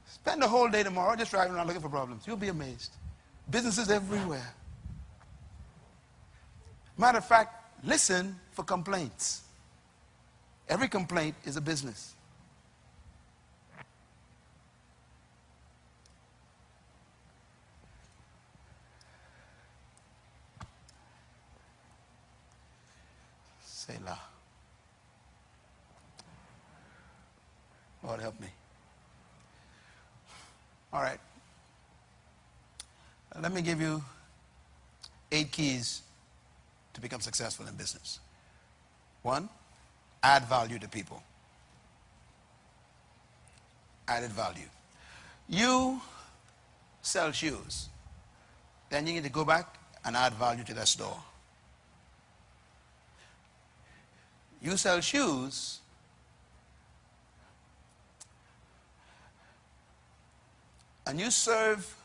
Spend the whole day tomorrow just driving around looking for problems. You'll be amazed. Businesses everywhere. Matter of fact, listen for complaints. Every complaint is a business. Selah. Lord, help me. All right. Let me give you 8 keys to become successful in business. 1, add value to people. Added value. You sell shoes. Then you need to go back and add value to that store. You sell shoes. And you serve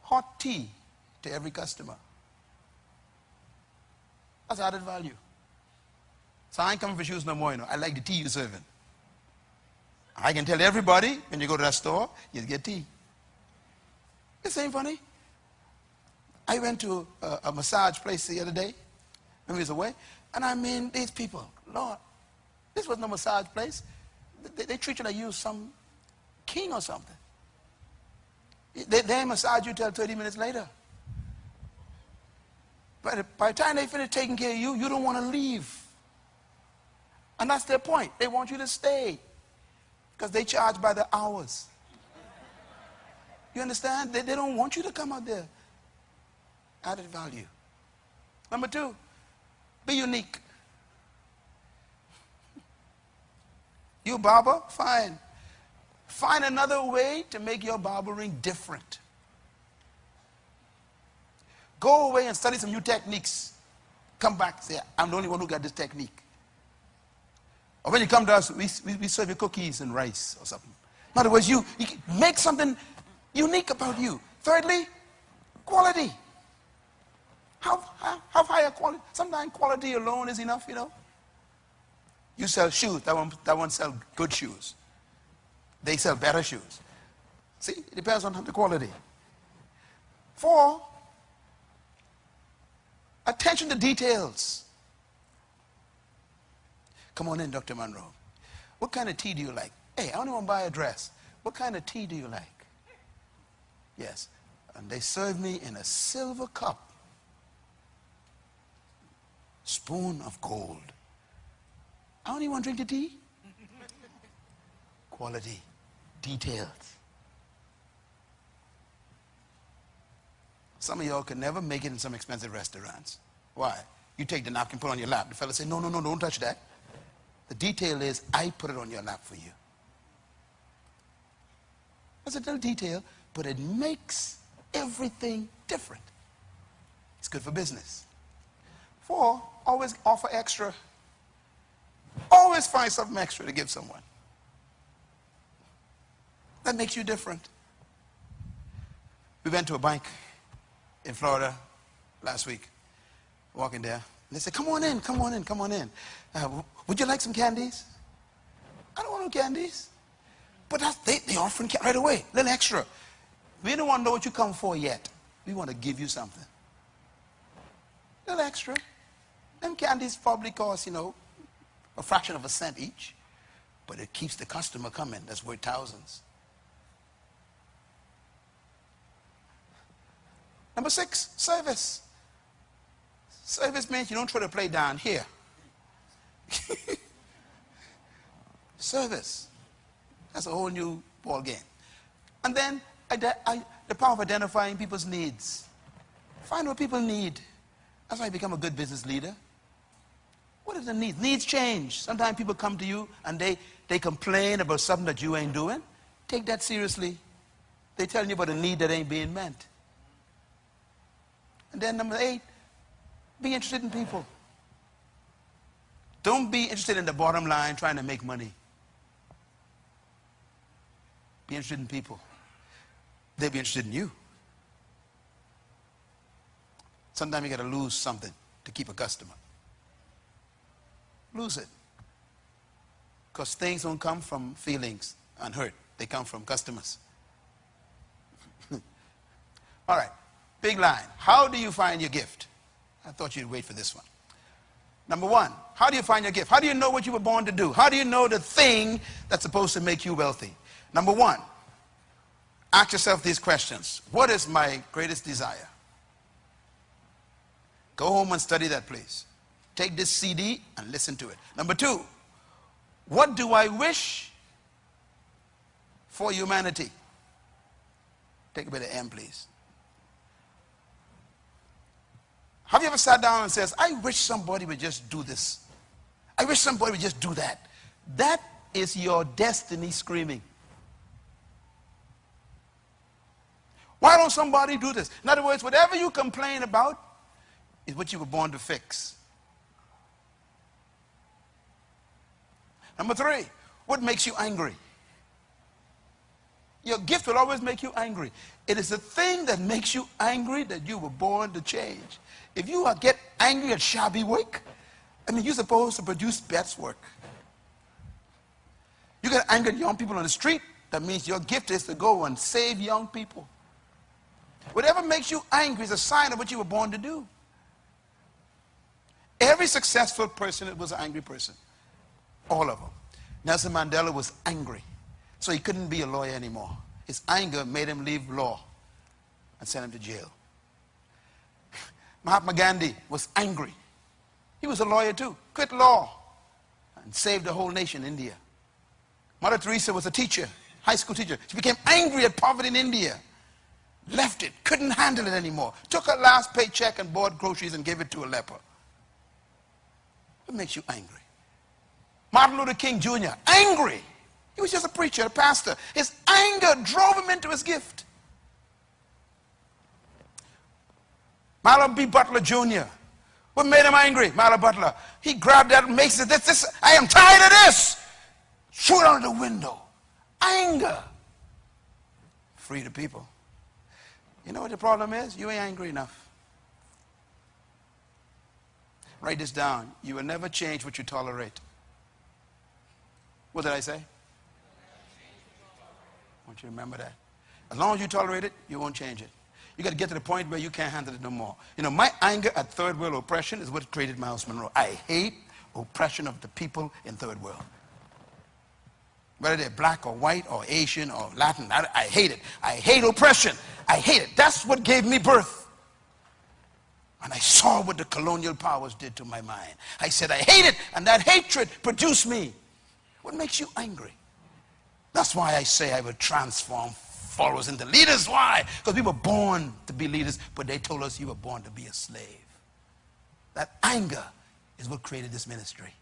hot tea to every customer. That's added value. So I ain't coming for shoes no more, I like the tea you're serving. I can tell everybody when you go to that store, you get tea. This ain't funny. I went to a massage place the other day when we was away, and I mean, these people, Lord, this was no massage place. They treat you like you some king or something. They massage you till 30 minutes later. But by the time they finish taking care of you, you don't want to leave. And that's their point. They want you to stay because they charge by the hours. You understand? They don't want you to come out there. Added value. Number 2, be unique. You a barber? Fine. Find another way to make your barbering different. Go away and study some new techniques. Come back, say, I'm the only one who got this technique. Or when you come to us, we serve you cookies and rice or something. In other words, you make something unique about you. Thirdly, quality. Have higher quality. Sometimes quality alone is enough, You sell shoes, that one sell good shoes. They sell better shoes. See, it depends on the quality. 4, attention to details. Come on in, Dr. Munroe. What kind of tea do you like? Hey, I only want to buy a dress. What kind of tea do you like? Yes. And they serve me in a silver cup. Spoon of gold. I only want to drink the tea. Quality. Details. Some of y'all can never make it in some expensive restaurants. Why? You take the napkin, put it on your lap. The fella say, no, don't touch that. The detail is, I put it on your lap for you. That's a little detail, but it makes everything different. It's good for business. 4, always offer extra. Always find something extra to give someone. That makes you different. We went to a bank in Florida last week, walking there. And they said, come on in. Would you like some candies? I don't want no candies. But they offering right away, a little extra. We don't want to know what you come for yet. We want to give you something. A little extra. Them candies probably cost, a fraction of a cent each. But it keeps the customer coming. That's worth thousands. Number 6, service. Service means you don't try to play down here. Service. That's a whole new ball game. And then the power of identifying people's needs. Find what people need. That's how you become a good business leader. What is the need? Needs change. Sometimes people come to you and they complain about something that you ain't doing. Take that seriously. They're telling you about a need that ain't being met. And then number 8, be interested in people. Don't be interested in the bottom line trying to make money. Be interested in people. They'll be interested in you. Sometimes you got to lose something to keep a customer. Lose it. Because things don't come from feelings and hurt. They come from customers. All right. Big line. How do you find your gift? I thought you'd wait for this one. Number 1, how do you find your gift? How do you know what you were born to do? How do you know the thing that's supposed to make you wealthy? Number 1, ask yourself these questions. What is my greatest desire? Go home and study that, please. Take this CD and listen to it. Number 2, what do I wish for humanity? Take a bit of M, please. Have you ever sat down and says, I wish somebody would just do this. I wish somebody would just do that. That is your destiny screaming. Why don't somebody do this? In other words, whatever you complain about is what you were born to fix. Number 3, what makes you angry? Your gift will always make you angry. It is the thing that makes you angry that you were born to change. If you get angry at shabby work, I mean, you're supposed to produce best work. You get angry at young people on the street, that means your gift is to go and save young people. Whatever makes you angry is a sign of what you were born to do. Every successful person was an angry person. All of them. Nelson Mandela was angry, so he couldn't be a lawyer anymore. His anger made him leave law and sent him to jail. Mahatma Gandhi was angry. He was a lawyer too. Quit law and saved the whole nation, India. Mother Teresa was a teacher, high school teacher. She became angry at poverty in India. Left it, couldn't handle it anymore. Took her last paycheck and bought groceries and gave it to a leper. What makes you angry? Martin Luther King Jr., angry. He was just a preacher, a pastor. His anger drove him into his gift. Marlon B. Butler Jr., what made him angry? Marlon Butler. He grabbed that and makes it, I am tired of this. Threw it out of the window. Anger. Free the people. You know what the problem is? You ain't angry enough. Write this down. You will never change what you tolerate. What did I say? I want you to remember that. As long as you tolerate it, you won't change it. You got to get to the point where you can't handle it no more. You know, my anger at third world oppression is what created Myles Munroe. I hate oppression of the people in third world. Whether they're black or white or Asian or Latin, I hate it. I hate oppression. I hate it. That's what gave me birth. And I saw what the colonial powers did to my mind. I said, I hate it, and that hatred produced me. What makes you angry? That's why I say I will transform followers into leaders. Why? Because we were born to be leaders, but they told us you were born to be a slave. That anger is what created this ministry.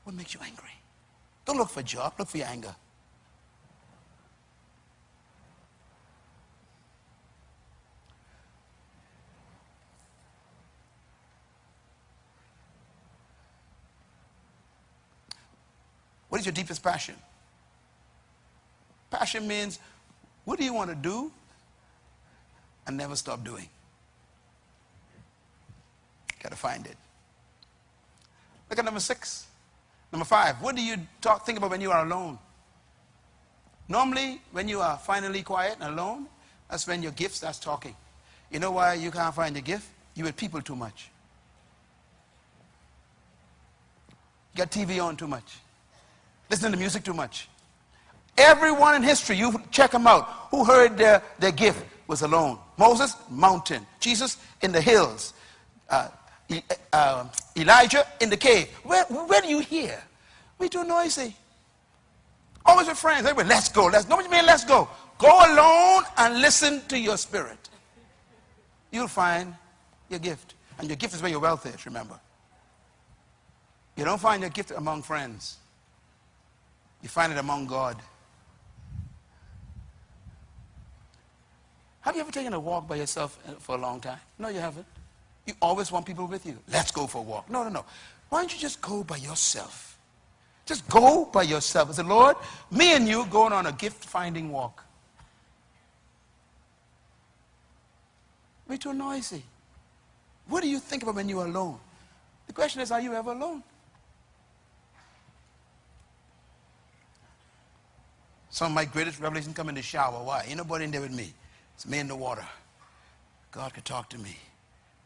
What makes you angry? Don't look for a job, look for your anger. What is your deepest passion? Passion means, what do you want to do and never stop doing? Got to find it. Look at number 6. Number 5, what do you think about when you are alone? Normally, when you are finally quiet and alone, that's when your gift starts talking. You know why you can't find your gift? You with people too much. You got TV on too much. Listening to music too much. Everyone in history, you check them out, who heard their gift was alone. Moses, mountain. Jesus, in the hills. Elijah, in the cave. Where do you hear? We too noisy. Always with friends. Everybody, let's go. Nobody mean let's go. Go alone and listen to your spirit. You'll find your gift. And your gift is where your wealth is, remember. You don't find your gift among friends. You find it among God. Have you ever taken a walk by yourself for a long time? No, you haven't. You always want people with you. Let's go for a walk. No, no, no. Why don't you just go by yourself? Just go by yourself. I said, Lord, me and you going on a gift-finding walk. We're too noisy. What do you think about when you're alone? The question is, are you ever alone? Some of my greatest revelations come in the shower. Why? Ain't nobody in there with me. It's me in the water. God could talk to me.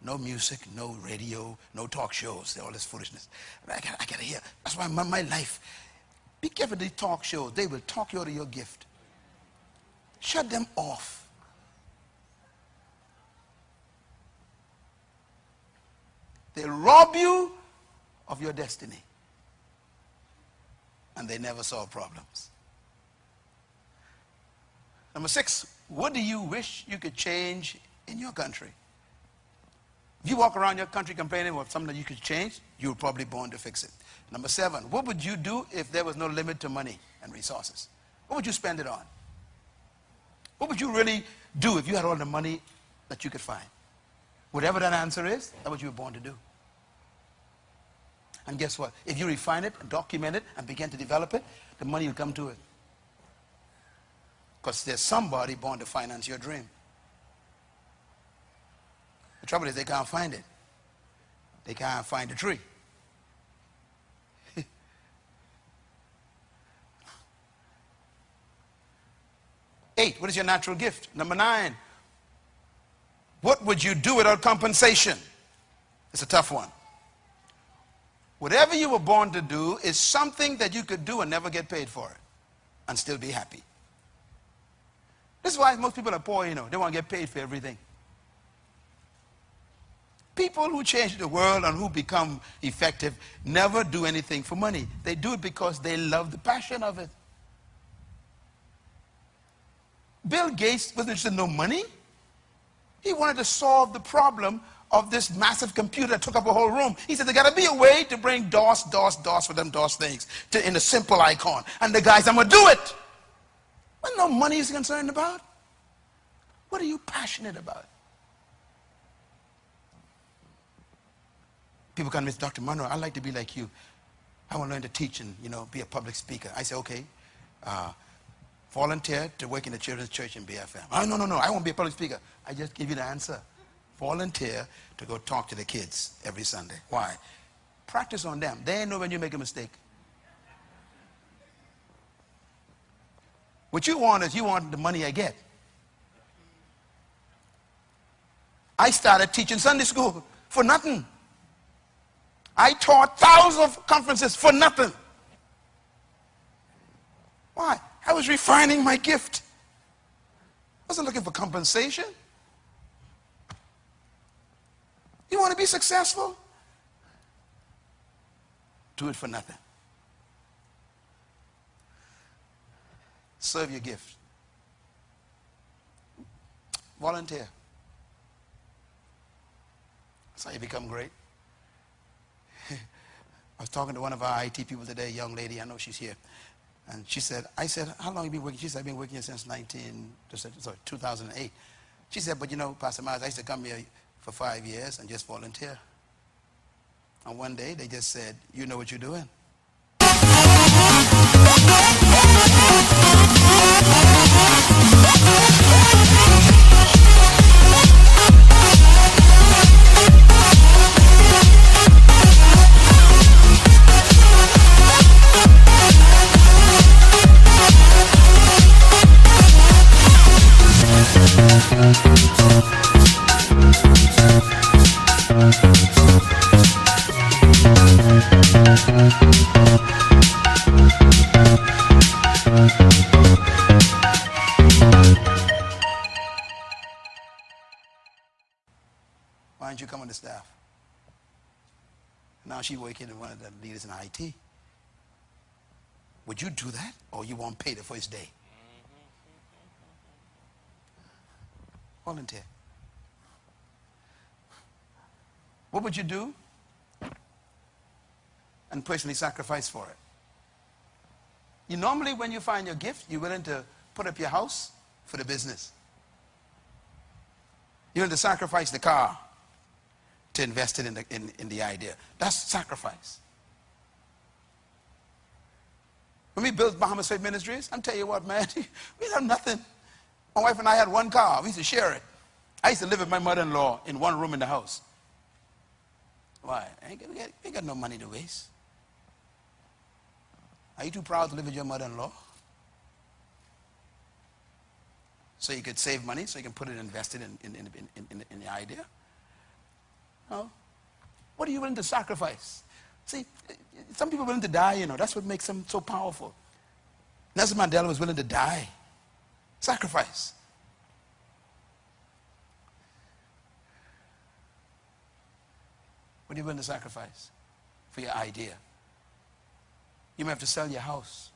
No music, no radio, no talk shows, all this foolishness. I gotta hear. That's why my life. Be careful with these talk shows. They will talk you out of your gift. Shut them off. They'll rob you of your destiny. And they never solve problems. Number 6, what do you wish you could change in your country? If you walk around your country complaining about something that you could change, you were probably born to fix it. Number 7, what would you do if there was no limit to money and resources? What would you spend it on? What would you really do if you had all the money that you could find? Whatever that answer is, that's what you were born to do. And guess what? If you refine it and document it and begin to develop it, the money will come to it. Because there's somebody born to finance your dream. The trouble is they can't find it. They can't find the tree. 8, what is your natural gift? Number 9, what would you do without compensation? It's a tough one. Whatever you were born to do is something that you could do and never get paid for it and still be happy. This is why most people are poor, you know. They want to get paid for everything. People who change the world and who become effective never do anything for money. They do it because they love the passion of it. Bill Gates wasn't interested in no money. He wanted to solve the problem of this massive computer that took up a whole room. He said, there got to be a way to bring DOS for them DOS things in a simple icon. And the guy said, I'm going to do it. Well, no money is concerned about. What are you passionate about? People come to me, Dr. Munroe, I'd like to be like you. I want to learn to teach and, be a public speaker. I say, okay, volunteer to work in the children's church in BFM. Oh, no, I won't be a public speaker. I just give you the answer. Volunteer to go talk to the kids every Sunday. Why? Practice on them. They know when you make a mistake. What you want is you want the money I get. I started teaching Sunday school for nothing. I taught thousands of conferences for nothing. Why? I was refining my gift. I wasn't looking for compensation. You want to be successful? Do it for nothing. Serve your gift. Volunteer. That's how you become great. I was talking to one of our IT people today, a young lady, I know she's here. And she said, I said, how long have you been working? She said, I've been working here since 2008. She said, but Pastor Myles, I used to come here for 5 years and just volunteer. And one day they just said, you know what you're doing. Why don't you come on the staff? Now she's working as one of the leaders in IT. Would you do that, or you won't pay the first day? Volunteer. what would you do and personally sacrifice for it? You normally, when you find your gift, you're willing to put up your house for the business. You're willing to sacrifice the car to invest it in the idea. That's sacrifice. When we built Bahamas Faith Ministries, I'm telling you what, man, we didn't have nothing. My wife and I had one car. We used to share it. I used to live with my mother-in-law in one room in the house. Why? We ain't got no money to waste. Are you too proud to live with your mother-in-law? So you could save money, so you can put it invested in the idea? No. What are you willing to sacrifice? See, some people are willing to die, you know. That's what makes them so powerful. Nelson Mandela was willing to die. Sacrifice. What are you willing to sacrifice for your idea? You may have to sell your house.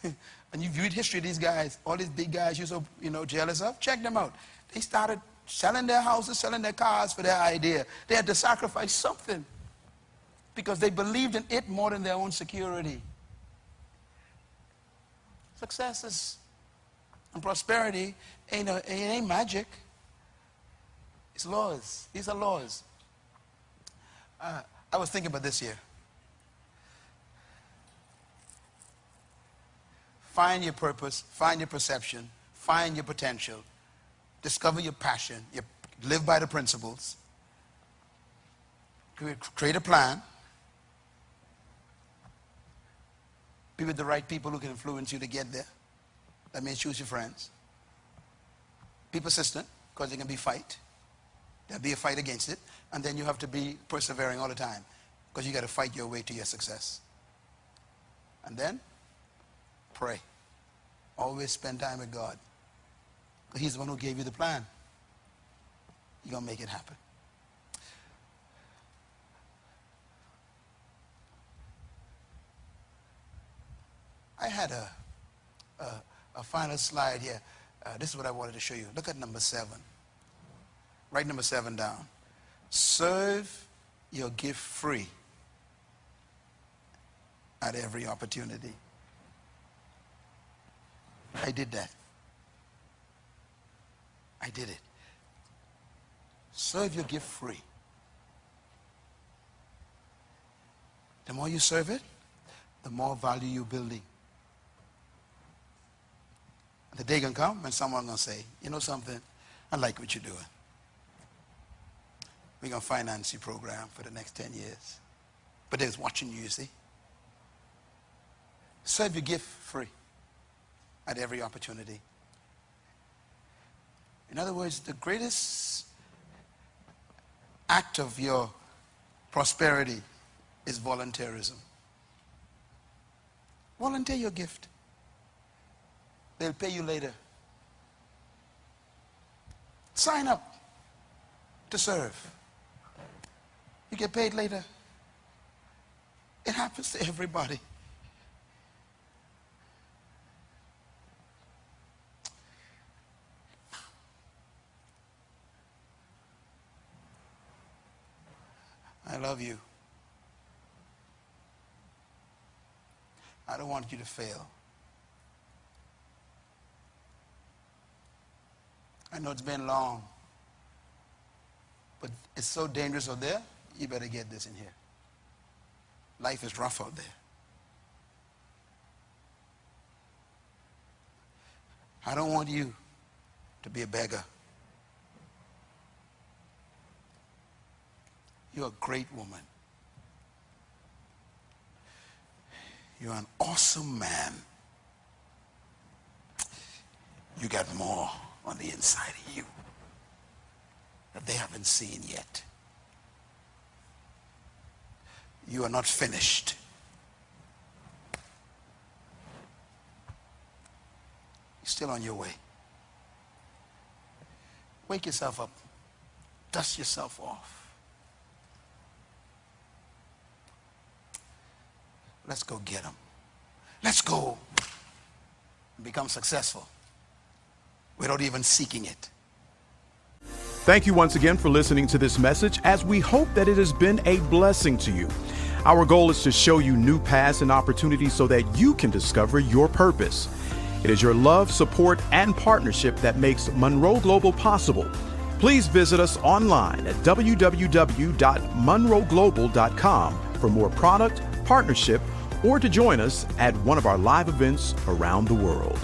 And you viewed history of these guys, all these big guys you're so jealous of, check them out. They started selling their houses, selling their cars for their idea. They had to sacrifice something because they believed in it more than their own security. Success and prosperity ain't magic. It's laws. These are laws. I was thinking about this year. Find your purpose, find your perception, find your potential, discover your passion, live by the principles, create a plan, be with the right people who can influence you to get there. That means choose your friends. Be persistent, because there can be fight. There'll be a fight against it, and then you have to be persevering all the time, because you got to fight your way to your success. And then pray. Always spend time with God. He's the one who gave you the plan. You're going to make it happen. I had a final slide here. This is what I wanted to show you. Look at number 7. Write number 7 down. Serve your gift free at every opportunity. I did that. I did it. Serve your gift free. The more you serve it, the more value you're building. The day can come when someone's going to say, you know something, I like what you're doing. We're going to finance your program for the next 10 years. But they're watching you, you see. Serve your gift free at every opportunity. In other words, the greatest act of your prosperity is volunteerism. Volunteer your gift. They'll pay you later. Sign up to serve. You get paid later. It happens to everybody. I love you. I don't want you to fail. I know it's been long, but it's so dangerous out there, you better get this in here. Life is rough out there. I don't want you to be a beggar. You're a great woman. You're an awesome man. You got more on the inside of you that they haven't seen yet. You are not finished. You're still on your way. Wake yourself up. Dust yourself off. Let's go get them. Let's go and become successful without even seeking it. Thank you once again for listening to this message, as we hope that it has been a blessing to you. Our goal is to show you new paths and opportunities so that you can discover your purpose. It is your love, support, and partnership that makes Munroe Global possible. Please visit us online at www.munroeglobal.com for more product, partnership, or to join us at one of our live events around the world.